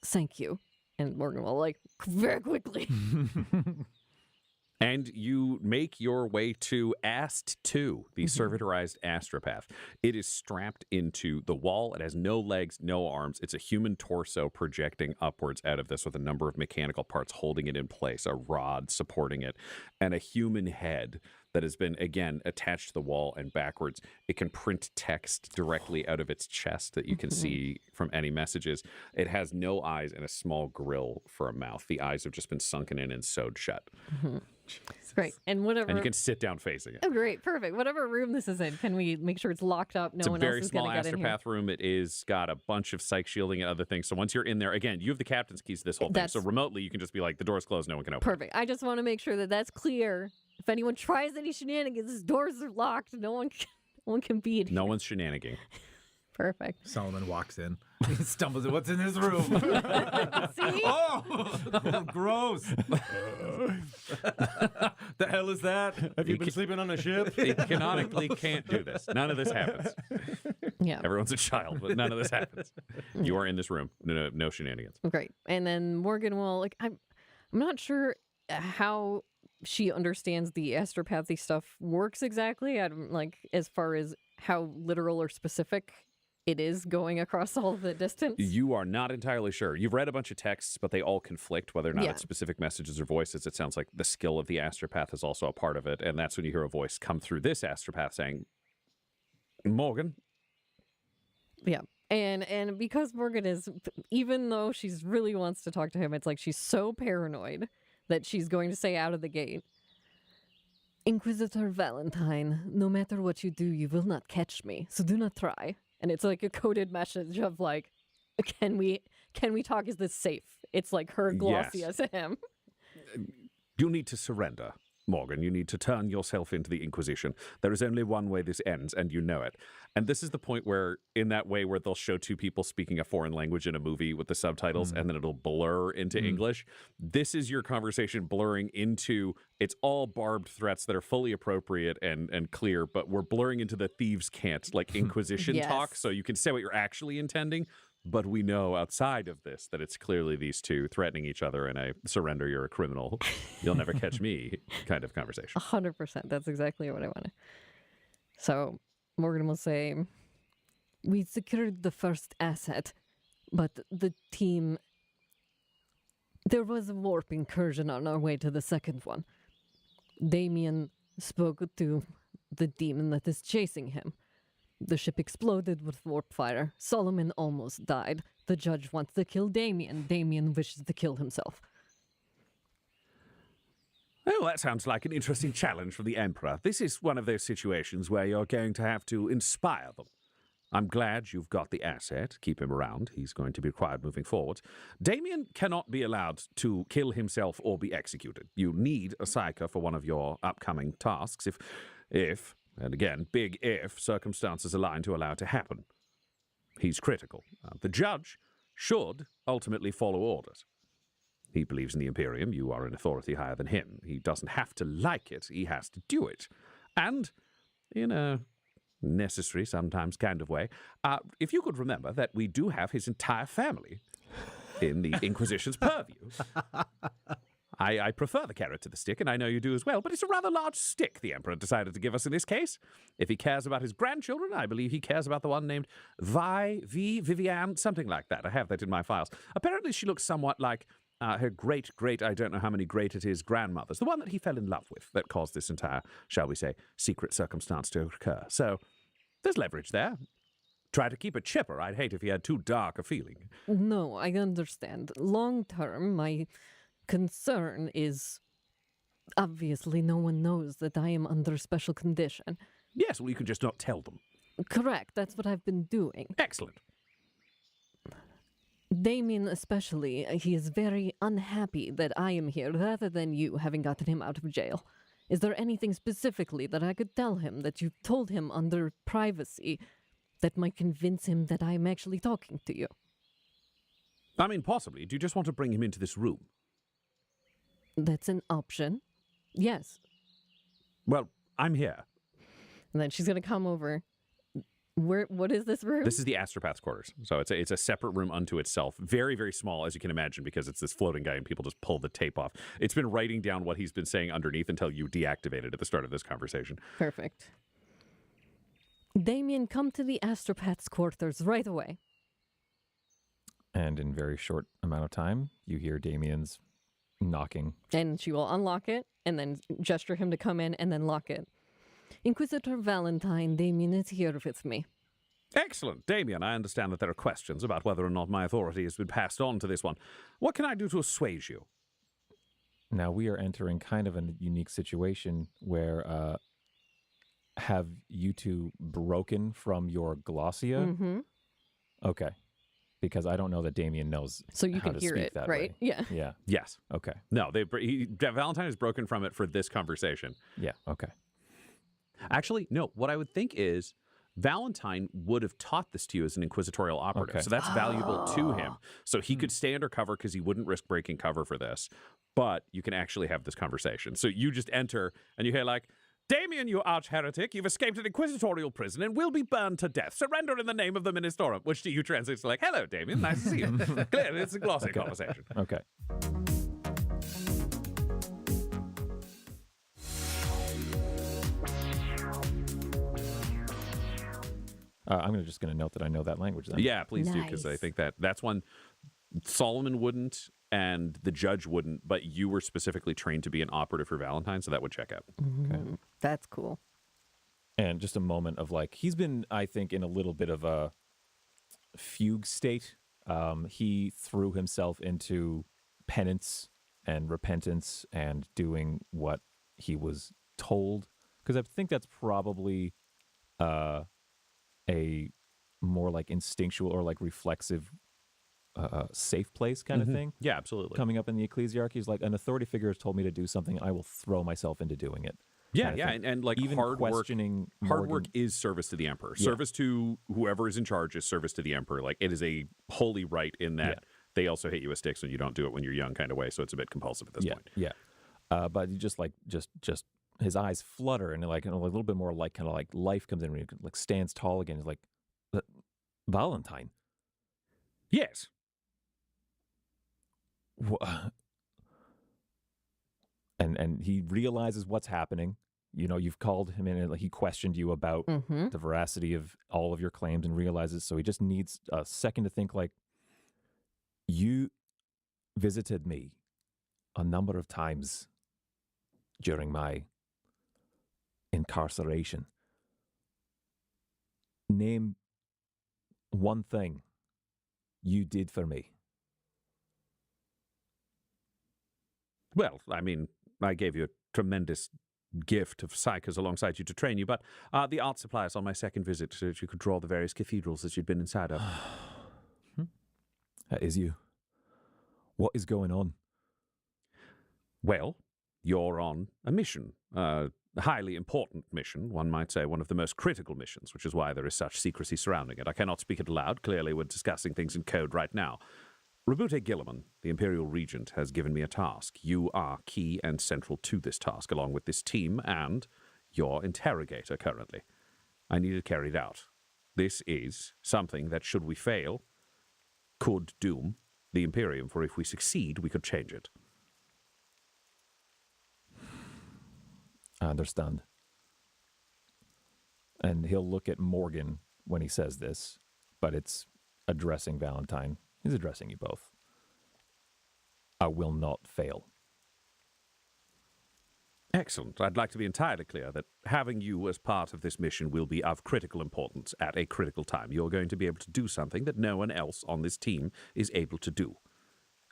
Thank you. And Morgan will, like, very quickly. And you make your way to Ast 2, the servitorized astropath. It is strapped into the wall. It has no legs, no arms. It's a human torso projecting upwards out of this with a number of mechanical parts holding it in place, a rod supporting it, and a human head that has been, again, attached to the wall and backwards. It can print text directly out of its chest that you can see from any messages. It has no eyes and a small grill for a mouth. The eyes have just been sunken in and sewed shut. Great. And whatever. And you can sit down facing it. Oh, great. Perfect. Whatever room this is in, can we make sure it's locked up? No It's a one very else is small going to get in here. astropath room. It is got a bunch of psych shielding and other things. So once you're in there, again, you have the captain's keys to this whole thing. So remotely, you can just be like, the door's closed, no one can open it. Perfect. I just want to make sure that that's clear. If anyone tries any shenanigans, these doors are locked. No one can be in here. No one's shenaniganing. Perfect. Solomon walks in. He stumbles in. What's in this room? See? Oh, gross. The hell is that? Have you been sleeping on a ship? It canonically can't do this. None of this happens. Yeah. Everyone's a child, but none of this happens. You are in this room. No shenanigans. Great. And then Morgan will, like, I'm not sure how she understands the astropathy stuff works exactly. I'm like, as far as how literal or specific it is going across all the distance. You are not entirely sure. You've read a bunch of texts, but they all conflict, whether or not it's specific messages or voices. It sounds like the skill of the astropath is also a part of it. And that's when you hear a voice come through this astropath saying, Morgan. Yeah. And because Morgan is, even though she's really wants to talk to him, it's like she's so paranoid that she's going to say out of the gate, Inquisitor Valentine, no matter what you do, you will not catch me, so do not try. And it's like a coded message of like, can we talk? Is this safe? It's like her Glossia to him. You need to surrender, Morgan. You need to turn yourself into the Inquisition. There is only one way this ends, and you know it. And this is the point where, in that way where they'll show two people speaking a foreign language in a movie with the subtitles, and then it'll blur into English. This is your conversation blurring into, it's all barbed threats that are fully appropriate and clear, but we're blurring into the thieves' cant, like Inquisition talk, so you can say what you're actually intending, but we know outside of this that it's clearly these two threatening each other in a surrender, you're a criminal, you'll never catch me kind of conversation. 100%. That's exactly what I wanted. So Morgan will say, we secured the first asset, but the team... There was a warp incursion on our way to the second one. Damien spoke to the demon that is chasing him. The ship exploded with warp fire. Solomon almost died. The judge wants to kill Damien. Damien wishes to kill himself. Oh, that sounds like an interesting challenge for the Emperor. This is one of those situations where you're going to have to inspire them. I'm glad you've got the asset. Keep him around. He's going to be required moving forward. Damien cannot be allowed to kill himself or be executed. You need a psyker for one of your upcoming tasks if, and again, big if, circumstances align to allow it to happen. He's critical. The judge should ultimately follow orders. He believes in the Imperium. You are an authority higher than him. He doesn't have to like it. He has to do it. And in a necessary, sometimes kind of way, if you could remember that we do have his entire family in the Inquisition's purview. I prefer the carrot to the stick, and I know you do as well, but it's a rather large stick the Emperor decided to give us in this case. If he cares about his grandchildren, I believe he cares about the one named Viviane, something like that. I have that in my files. Apparently she looks somewhat like her great, I don't know how many great it is, grandmothers, the one that he fell in love with that caused this entire, shall we say, secret circumstance to occur. So there's leverage there. Try to keep it chipper. I'd hate if he had too dark a feeling. No, I understand. Long term, my concern is obviously no one knows that I am under special condition. Yes, well, you can just not tell them. Correct. That's what I've been doing. Excellent. Damien especially, he is very unhappy that I am here rather than you having gotten him out of jail. Is there anything specifically that I could tell him that you told him under privacy that might convince him that I'm actually talking to you? I mean, possibly. Do you just want to bring him into this room? That's an option. Yes. Well, I'm here. And then she's going to come over. What is this room? This is the Astropath's quarters. So it's a separate room unto itself. Very, very small, as you can imagine, because it's this floating guy and people just pull the tape off. It's been writing down what he's been saying underneath until you deactivate it at the start of this conversation. Perfect. Damien, come to the Astropath's quarters right away. And in very short amount of time, you hear Damien's knocking. And she will unlock it and then gesture him to come in and then lock it. Inquisitor Valentine, Damien is here with me. Excellent. Damien, I understand that there are questions about whether or not my authority has been passed on to this one. What can I do to assuage you? Now, we are entering kind of a unique situation where have you two broken from your glossia? Mm-hmm. Okay. Because I don't know that Damien knows So you how can to hear speak it, that right? way. Yeah. Yeah. Yes. Okay. No, Valentine has broken from it for this conversation. Yeah. Okay. Actually, no. What I would think is Valentine would have taught this to you as an inquisitorial operative. Okay. So that's valuable to him. So he could stay under cover because he wouldn't risk breaking cover for this. But you can actually have this conversation. So you just enter and you hear like, Damien, you arch heretic, you've escaped an inquisitorial prison and will be burned to death. Surrender in the name of the Ministorum. Which to you translates to like, hello, Damien, nice to see you. Clearly, it's a glossy conversation. Okay. I'm just going to note that I know that language then. Yeah, please do, because I Nice. think that's one Solomon wouldn't and the judge wouldn't, but you were specifically trained to be an operative for Valentine, so that would check out. Mm-hmm. That's cool. And just a moment of like, he's been, I think, in a little bit of a fugue state. He threw himself into penance and repentance and doing what he was told. Because I think that's probably a more like instinctual or like reflexive safe place kind of thing. Yeah, absolutely. Coming up in the ecclesiarchy is like an authority figure has told me to do something, I will throw myself into doing it. Yeah, kind of yeah, thing. and like even hard work. questioning Hard Morgan- work is service to the emperor. Yeah. Service to whoever is in charge is service to the emperor. Like it is a holy right in that they also hit you with sticks when you don't do it when you're young, kind of way. So it's a bit compulsive at this point. Yeah. But you just like just his eyes flutter and like a little bit more like kind of like life comes in when he like stands tall again. He's like, Valentine. Yes. And he realizes what's happening. You know, you've called him in and like, he questioned you about Mm-hmm. the veracity of all of your claims and realizes. So he just needs a second to think like, you visited me a number of times during my incarceration. Name one thing you did for me. Well, I mean, I gave you a tremendous gift of psychers alongside you to train you, but the art supplies on my second visit so that you could draw the various cathedrals that you'd been inside of. That is you. What is going on? Well, you're on a mission, a highly important mission, one might say one of the most critical missions, which is why there is such secrecy surrounding it. I cannot speak it aloud. Clearly, we're discussing things in code right now. Rabute Gilliman, the Imperial Regent, has given me a task. You are key and central to this task, along with this team and your interrogator currently. I need it carried out. This is something that, should we fail, could doom the Imperium, for if we succeed, we could change it. I understand. And he'll look at Morgan when he says this, but it's addressing Valentine. He's addressing you both. I will not fail. Excellent. I'd like to be entirely clear that having you as part of this mission will be of critical importance at a critical time. You're going to be able to do something that no one else on this team is able to do.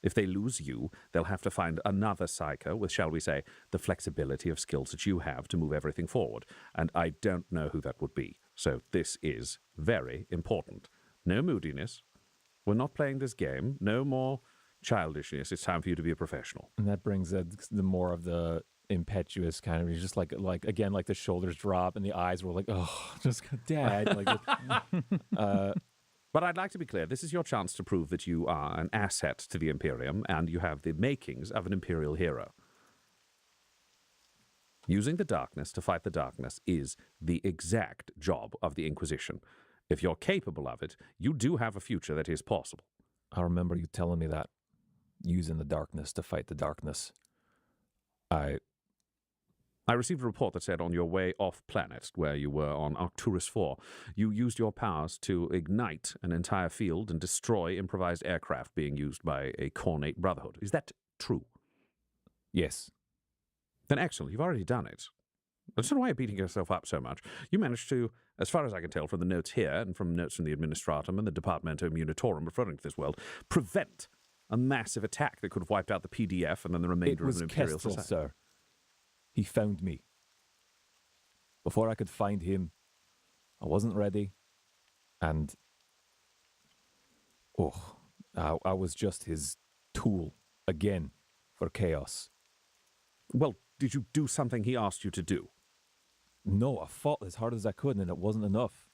If they lose you, they'll have to find another psycho with, shall we say, the flexibility of skills that you have to move everything forward. And I don't know who that would be. So this is very important. No moodiness. We're not playing this game. No more childishness. It's time for you to be a professional. And that brings the more of the impetuous kind of, he's just like again, like the shoulders drop and the eyes were like, oh, just Dad. But I'd like to be clear, this is your chance to prove that you are an asset to the Imperium and you have the makings of an Imperial hero. Using the darkness to fight the darkness is the exact job of the Inquisition. If you're capable of it, you do have a future that is possible. I remember you telling me that. Using the darkness to fight the darkness. I received a report that said on your way off planet, where you were on Arcturus 4, you used your powers to ignite an entire field and destroy improvised aircraft being used by a Cornate Brotherhood. Is that true? Yes. Then excellent, you've already done it. I don't know why you're beating yourself up so much. You managed to, as far as I can tell from the notes here and from notes from the Administratum and the Departamento Munitorum referring to this world, prevent a massive attack that could have wiped out the PDF and then the remainder of an Imperial Kestrel, society. sir. He found me. Before I could find him, I wasn't ready. And, I was just his tool, again, for chaos. Well, did you do something he asked you to do? No, I fought as hard as I could, and it wasn't enough.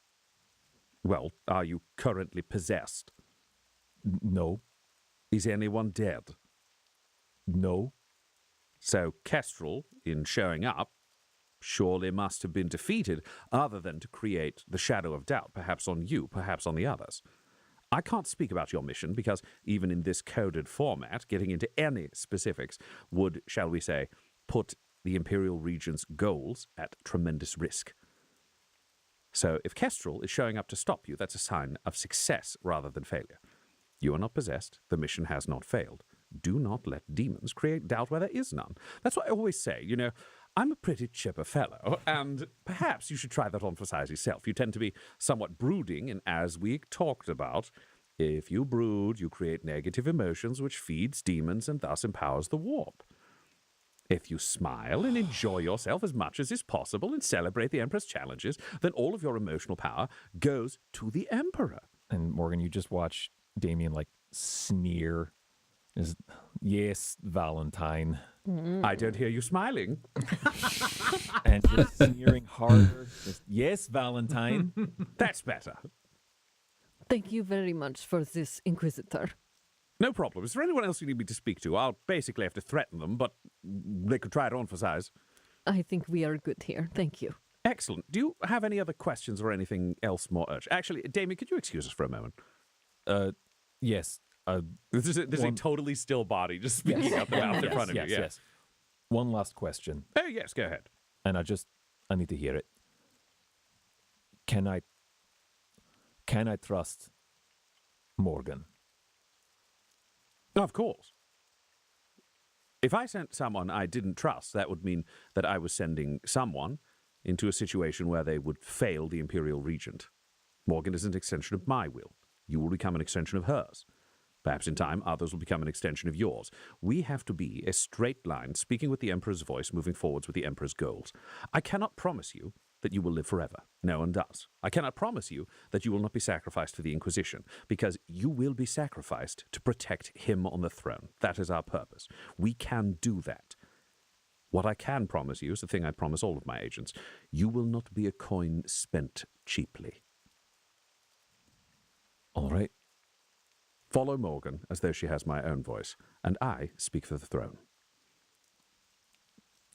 Well, are you currently possessed? No. Is anyone dead? No. So Kestrel, in showing up, surely must have been defeated, other than to create the shadow of doubt, perhaps on you, perhaps on the others. I can't speak about your mission, because even in this coded format, getting into any specifics would, shall we say, put the Imperial Regent's goals at tremendous risk. So if Kestrel is showing up to stop you, that's a sign of success rather than failure. You are not possessed. The mission has not failed. Do not let demons create doubt where there is none. That's what I always say. You know, I'm a pretty chipper fellow, and perhaps you should try that on for size yourself. You tend to be somewhat brooding, and as we talked about, if you brood, you create negative emotions, which feeds demons and thus empowers the warp. If you smile and enjoy yourself as much as is possible and celebrate the Emperor's challenges, then all of your emotional power goes to the Emperor. And Morgan, you just watch Damien sneer. Yes, Valentine. I don't hear you smiling. And just sneering harder. Just, yes, Valentine. That's better. Thank you very much for this, Inquisitor. No problem. Is there anyone else you need me to speak to? I'll basically have to threaten them, but they could try it on for size. I think we are good here. Thank you. Excellent. Do you have any other questions or anything else more urgent? Actually, Damien, could you excuse us for a moment? Yes. This is a totally still body just speaking out the mouth in front of you. Yes. One last question. Oh, yes, go ahead. And I need to hear it. Can I trust Morgan? Of course. If I sent someone I didn't trust, that would mean that I was sending someone into a situation where they would fail the Imperial Regent. Morgan is an extension of my will. You will become an extension of hers. Perhaps in time, others will become an extension of yours. We have to be a straight line, speaking with the Emperor's voice, moving forwards with the Emperor's goals. I cannot promise you that you will live forever. No one does. I cannot promise you that you will not be sacrificed to the Inquisition, because you will be sacrificed to protect him on the throne. That is our purpose. We can do that. What I can promise you is the thing I promise all of my agents. You will not be a coin spent cheaply. All right. Follow Morgan as though she has my own voice, and I speak for the throne.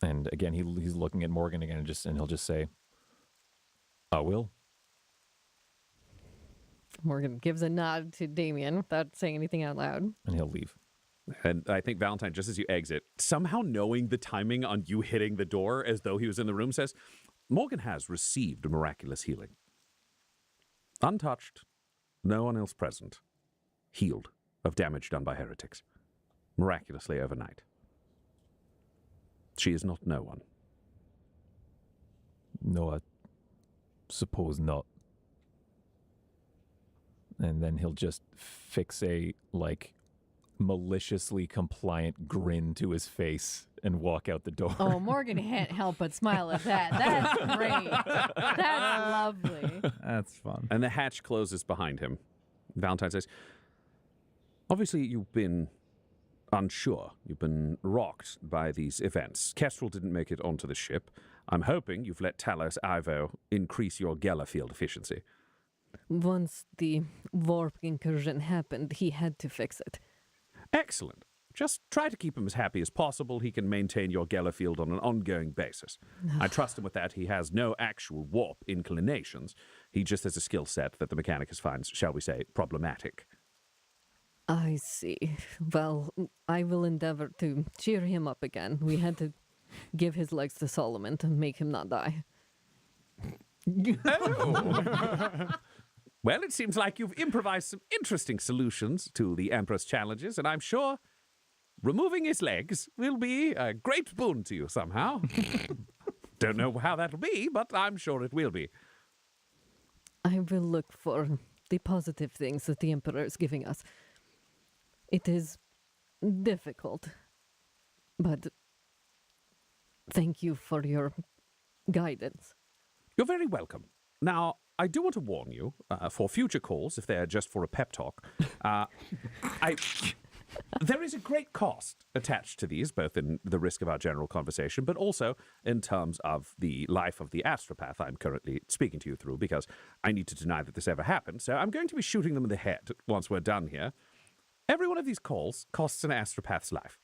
And again, he's looking at Morgan again, and he'll just say, "I will." Morgan gives a nod to Damien without saying anything out loud. And he'll leave. And I think Valentine, just as you exit, somehow knowing the timing on you hitting the door as though he was in the room, says, Morgan has received miraculous healing. Untouched, no one else present, healed of damage done by heretics, miraculously overnight. She is not no one. No, I suppose not. And then he'll just fix a, maliciously compliant grin to his face and walk out the door. Oh, Morgan can't help but smile at that. That's great. That's lovely. That's fun. And the hatch closes behind him. Valentine says, obviously you've been unsure. You've been rocked by these events. Kestrel didn't make it onto the ship. I'm hoping you've let Talos Ivo increase your Geller field efficiency. Once the warp incursion happened, he had to fix it. Excellent. Just try to keep him as happy as possible. He can maintain your Geller field on an ongoing basis. I trust him with that. He has no actual warp inclinations. He just has a skill set that the Mechanicus finds, shall we say, problematic. I see. Well, I will endeavor to cheer him up again. We had to give his legs to Solomon to make him not die. Oh! Well, it seems like you've improvised some interesting solutions to the Emperor's challenges, and I'm sure removing his legs will be a great boon to you somehow. Don't know how that'll be, but I'm sure it will be. I will look for the positive things that the Emperor is giving us. It is difficult, but thank you for your guidance. You're very welcome. Now, I do want to warn you, for future calls, if they're just for a pep talk, there is a great cost attached to these, both in the risk of our general conversation, but also in terms of the life of the astropath I'm currently speaking to you through, because I need to deny that this ever happened, so I'm going to be shooting them in the head once we're done here. Every one of these calls costs an astropath's life.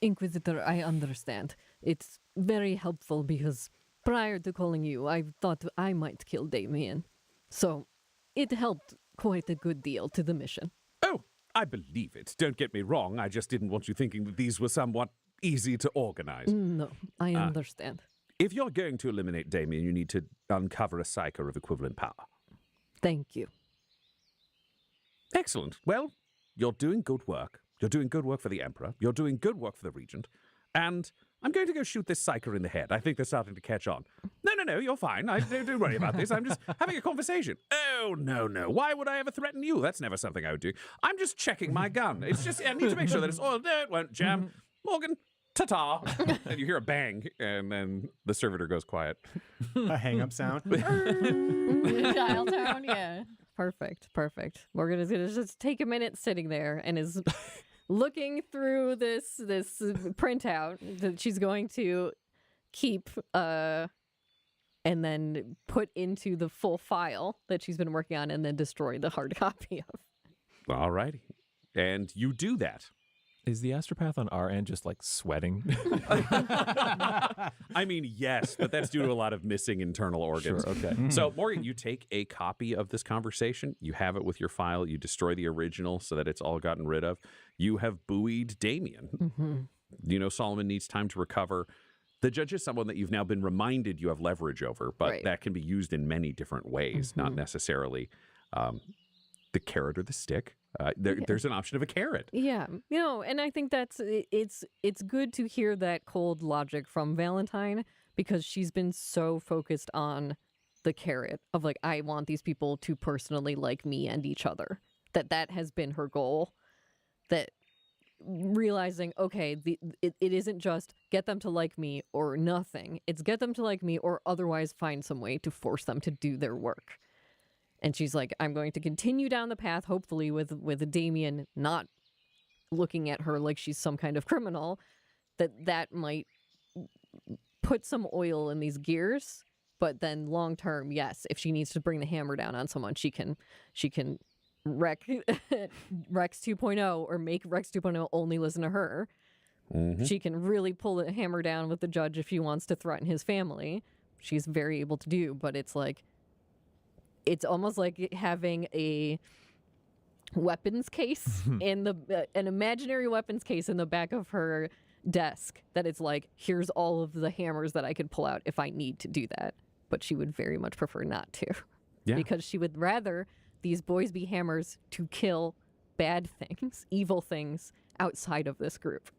Inquisitor, I understand. It's very helpful because prior to calling you, I thought I might kill Damien. So it helped quite a good deal to the mission. Oh, I believe it. Don't get me wrong. I just didn't want you thinking that these were somewhat easy to organize. No, I understand. If you're going to eliminate Damien, you need to uncover a psyker of equivalent power. Thank you. Excellent. Well, you're doing good work. You're doing good work for the Emperor. You're doing good work for the Regent. And I'm going to go shoot this psyker in the head. I think they're starting to catch on. No, you're fine. Don't worry about this. I'm just having a conversation. Oh, no. Why would I ever threaten you? That's never something I would do. I'm just checking my gun. It's just, I need to make sure that it's oiled. No, it won't jam. Morgan, ta-ta. And you hear a bang, and then the servitor goes quiet. A hang-up sound. Dial tone, yeah. Perfect. Morgan is going to just take a minute sitting there and is looking through this printout that she's going to keep and then put into the full file that she's been working on and then destroy the hard copy of. All righty. And you do that. Is the astropath on our end just sweating? I mean, yes, but that's due to a lot of missing internal organs. Sure, okay. So, Morgan, you take a copy of this conversation. You have it with your file. You destroy the original so that it's all gotten rid of. You have buoyed Damien. Mm-hmm. You know, Solomon needs time to recover. The judge is someone that you've now been reminded you have leverage over, but Right. that can be used in many different ways, not necessarily the carrot or the stick. There's an option of a carrot. Yeah, and I think it's good to hear that cold logic from Valentine because she's been so focused on the carrot of I want these people to personally like me and each other. That has been her goal. That realizing, okay, it isn't just get them to like me or nothing. It's get them to like me or otherwise find some way to force them to do their work. And she's like, I'm going to continue down the path, hopefully with Damien not looking at her like she's some kind of criminal, that might put some oil in these gears. But then long term, yes, if she needs to bring the hammer down on someone, she can Rex 2.0 or make Rex 2.0 only listen to her. She can really pull the hammer down with the judge if she wants to threaten his family. She's very able to do, but it's almost like having a weapons case in an imaginary weapons case in the back of her desk that it's like, here's all of the hammers that I could pull out if I need to do that. But she would very much prefer not to. Yeah. Because she would rather these boys be hammers to kill bad things, evil things outside of this group.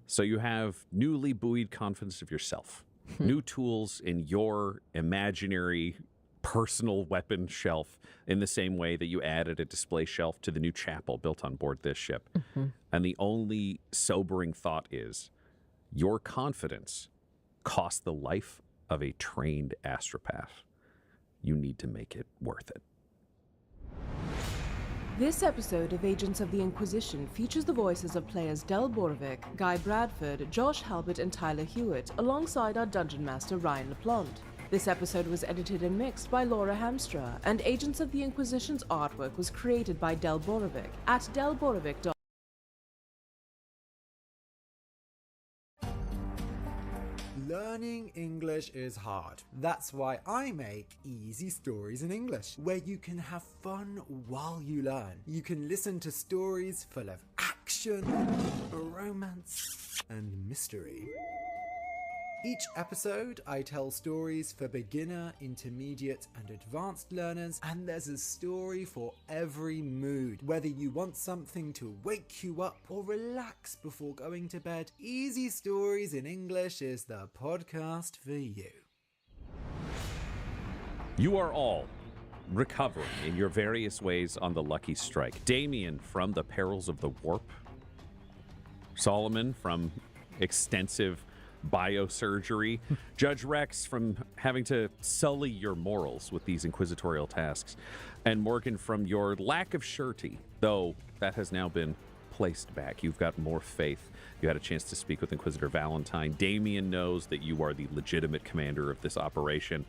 So you have newly buoyed confidence of yourself, new tools in your imaginary personal weapon shelf in the same way that you added a display shelf to the new chapel built on board this ship. And the only sobering thought is your confidence cost the life of a trained astropath. You need to make it worth it. This episode of Agents of the Inquisition features the voices of players Del Borovic, Guy Bradford, Josh Halbert, and Tyler Hewitt, alongside our Dungeon Master Ryan LaPlante. This episode was edited and mixed by Laura Hamstra, and Agents of the Inquisition's artwork was created by Del Borovic at delborovic.com. Learning English is hard. That's why I make Easy Stories in English, where you can have fun while you learn. You can listen to stories full of action, romance, and mystery. Each episode, I tell stories for beginner, intermediate, and advanced learners, and there's a story for every mood. Whether you want something to wake you up or relax before going to bed, Easy Stories in English is the podcast for you. You are all recovering in your various ways on the Lucky Strike. Damien from the perils of the warp. Solomon from extensive biosurgery. Judge Rex from having to sully your morals with these inquisitorial tasks. And Morgan from your lack of surety, though that has now been placed back. You've got more faith. You had a chance to speak with Inquisitor Valentine. Damien knows that you are the legitimate commander of this operation,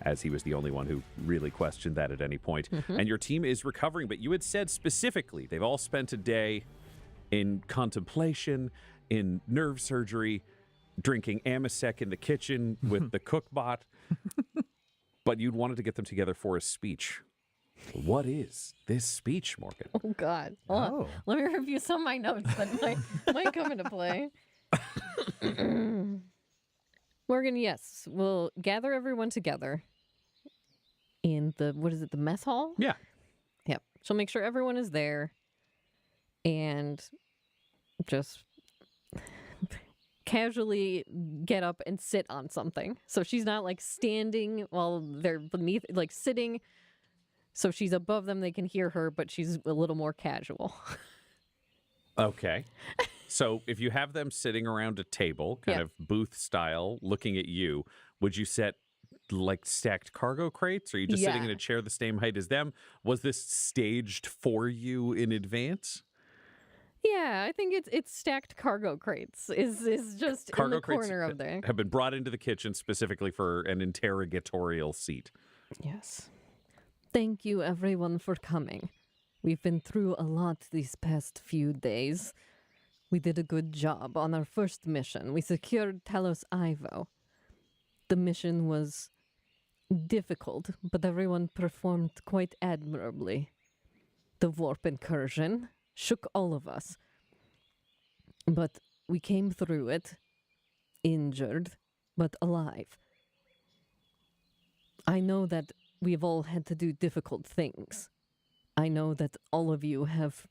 as he was the only one who really questioned that at any point. And your team is recovering, but you had said specifically they've all spent a day in contemplation, in nerve surgery, drinking Amasec in the kitchen with the cookbot, but you'd wanted to get them together for a speech. What is this speech, Morgan? Oh, God. Oh. Let me review some of my notes that might come into play. Morgan, yes, we'll gather everyone together in the mess hall? Yeah. Yep. She'll make sure everyone is there and just casually get up and sit on something. So she's not like standing while they're beneath, like sitting. So she's above them, they can hear her, but she's a little more casual. Okay. So if you have them sitting around a table, kind of booth style, looking at you, would you set like stacked cargo crates? Or are you just sitting in a chair the same height as them? Was this staged for you in advance? Yeah, I think it's stacked cargo crates is just Cargo in the corner of there. Have been brought into the kitchen specifically for an interrogatorial seat. Yes. Thank you everyone for coming. We've been through a lot these past few days. We did a good job on our first mission. We secured Talos Ivo. The mission was difficult, but everyone performed quite admirably. The warp incursion shook all of us. But we came through it, injured, but alive. I know that we've all had to do difficult things. I know that all of you have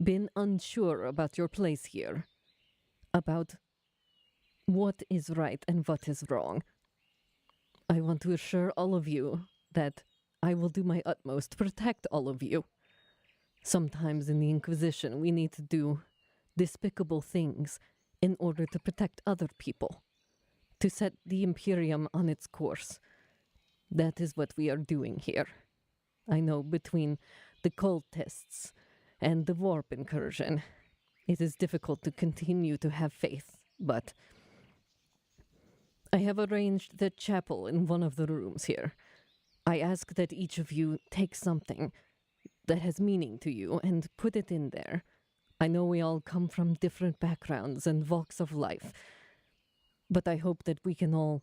been unsure about your place here, about what is right and what is wrong. I want to assure all of you that I will do my utmost to protect all of you. Sometimes in the Inquisition, we need to do despicable things in order to protect other people, to set the Imperium on its course. That is what we are doing here. I know between the cultists and the warp incursion, it is difficult to continue to have faith, but I have arranged the chapel in one of the rooms here. I ask that each of you take something, that has meaning to you and put it in there. I know we all come from different backgrounds and walks of life, but I hope that we can all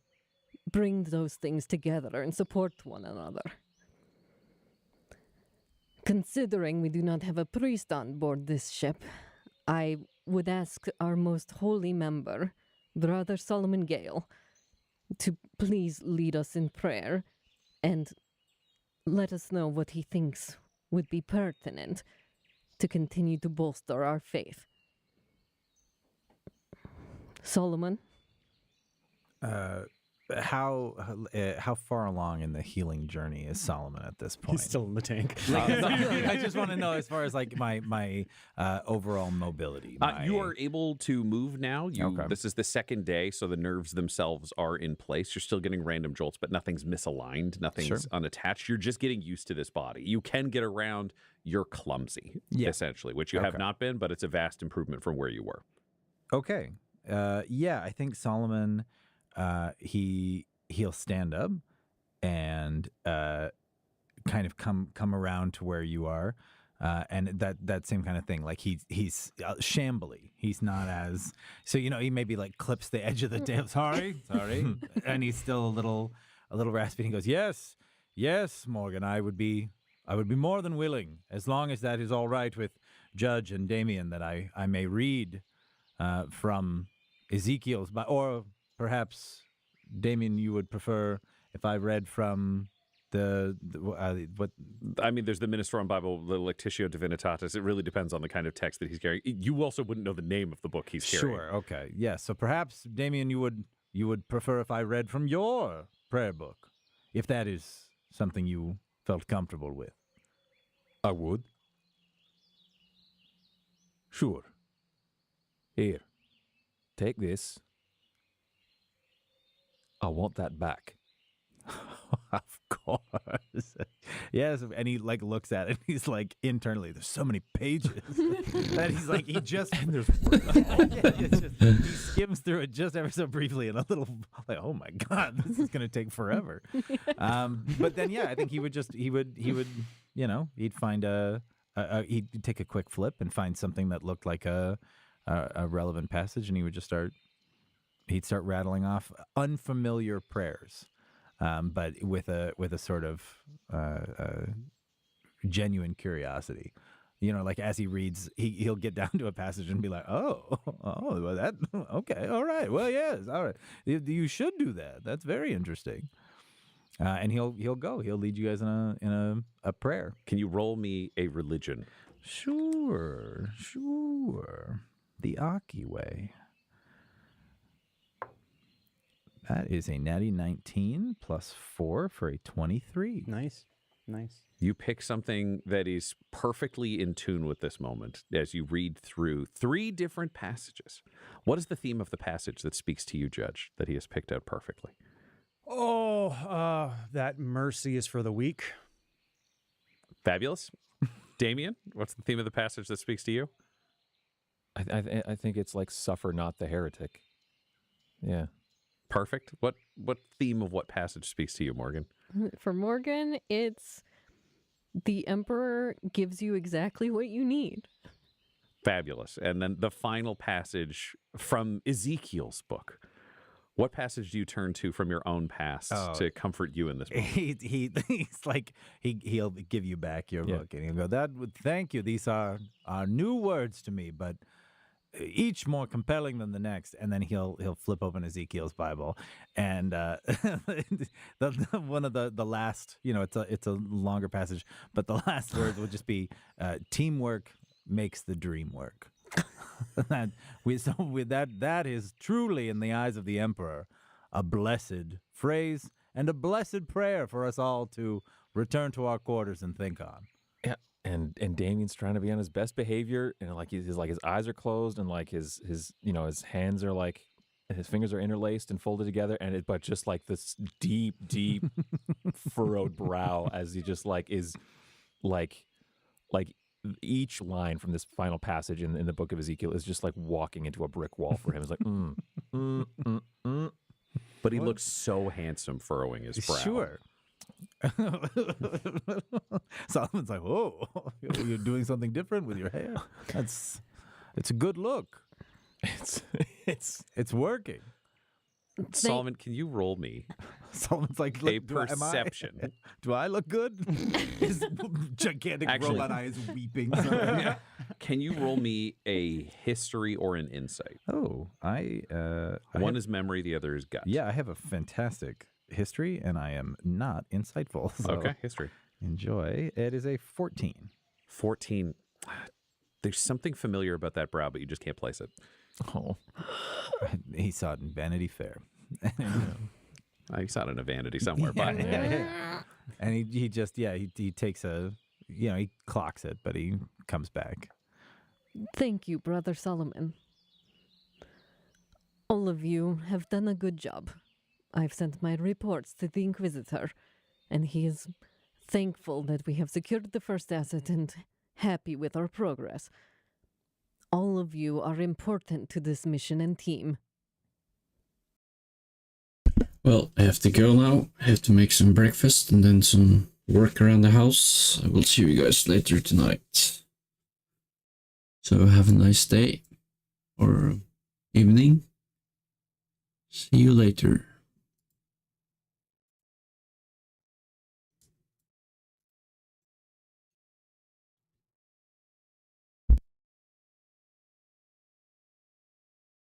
bring those things together and support one another. Considering we do not have a priest on board this ship, I would ask our most holy member, Brother Solomon Gale, to please lead us in prayer and let us know what he thinks would be pertinent to continue to bolster our faith. Solomon? How far along in the healing journey is Solomon at this point? He's still in the tank. I just want to know as far as like my overall mobility. You are able to move now. Okay. This is the second day, so the nerves themselves are in place. You're still getting random jolts, but nothing's misaligned. Nothing's unattached. You're just getting used to this body. You can get around. You're clumsy, essentially, which you have not been, but it's a vast improvement from where you were. Okay. I think Solomon, he'll stand up and kind of come around to where you are, and that same kind of thing. Like he's shambly. He's not as he maybe like clips the edge of the tail. Sorry, and he's still a little raspy. And he goes, yes, Morgan, I would be more than willing, as long as that is all right with Judge and Damien, that I may read from Ezekiel's, or perhaps, Damien, you would prefer if I read from what? I mean, there's the Ministerium Bible, the Lectitio Divinitatis. It really depends on the kind of text that he's carrying. You also wouldn't know the name of the book he's carrying. Sure. Okay. Yes. So perhaps, Damien, you would prefer if I read from your prayer book, if that is something you felt comfortable with. I would. Sure. Here. Take this. I want that back. Of course. Yes, and he like looks at it and he's like internally, there's so many pages. that he's like, he just and there's he skims through it just ever so briefly and a little like, oh my God, this is gonna take forever. But then I think he would he'd find he'd take a quick flip and find something that looked like a relevant passage, and he would just he'd start rattling off unfamiliar prayers, but with a sort of genuine curiosity. Like as he reads, he'll get down to a passage and be like, oh, well, that okay, all right, well, yes, all right, you should do that. That's very interesting. And he'll lead you guys in a prayer. Can you roll me a religion? Sure. The Aki way. That is a natty 19 plus 4 for a 23. Nice. You pick something that is perfectly in tune with this moment as you read through 3 different passages. What is the theme of the passage that speaks to you, Judge, that he has picked out perfectly? Oh, that mercy is for the weak. Fabulous. Damien, what's the theme of the passage that speaks to you? I think it's like suffer not the heretic. Yeah. Perfect. What theme of what passage speaks to you, Morgan? For Morgan, it's the Emperor gives you exactly what you need. Fabulous. And then the final passage from Ezekiel's book. What passage do you turn to from your own past to comfort you in this moment? He's like he'll give you back your book, and he'll go, thank you. These are new words to me, but each more compelling than the next. And then he'll flip open Ezekiel's Bible, and one of the last, it's a longer passage, but the last words will just be teamwork makes the dream work. That is truly, in the eyes of the Emperor, a blessed phrase and a blessed prayer for us all to return to our quarters and think on. Yeah, and Damien's trying to be on his best behavior, and like his eyes are closed, and like his hands are like, his fingers are interlaced and folded together, but just like this deep furrowed brow as he just like is like. Each line from this final passage in the book of Ezekiel is just like walking into a brick wall for him. It's like, But he looks so handsome furrowing his brow. Sure. Solomon's like, whoa, you're doing something different with your hair. It's a good look. It's working. Solomon, can you roll me Solomon's like, a look, perception? Do I look good? His gigantic Actually- robot eye is weeping. Can you roll me a history or an insight? Oh, I One is memory, the other is gut. yeah, I have a fantastic history, and I am not insightful. So Okay, history. enjoy. It is a 14. 14. There's something familiar about that brow, but you just can't place it. Oh, He saw it in Vanity Fair. I saw it in a vanity somewhere, but And he just he takes he clocks it, but he comes back. Thank you, Brother Solomon. All of you have done a good job. I've sent my reports to the Inquisitor, and he is thankful that we have secured the first asset and happy with our progress. All of you are important to this mission and team. Well, I have to go now. I have to make some breakfast and then some work around the house. I will see you guys later tonight. So have a nice day or evening. See you later.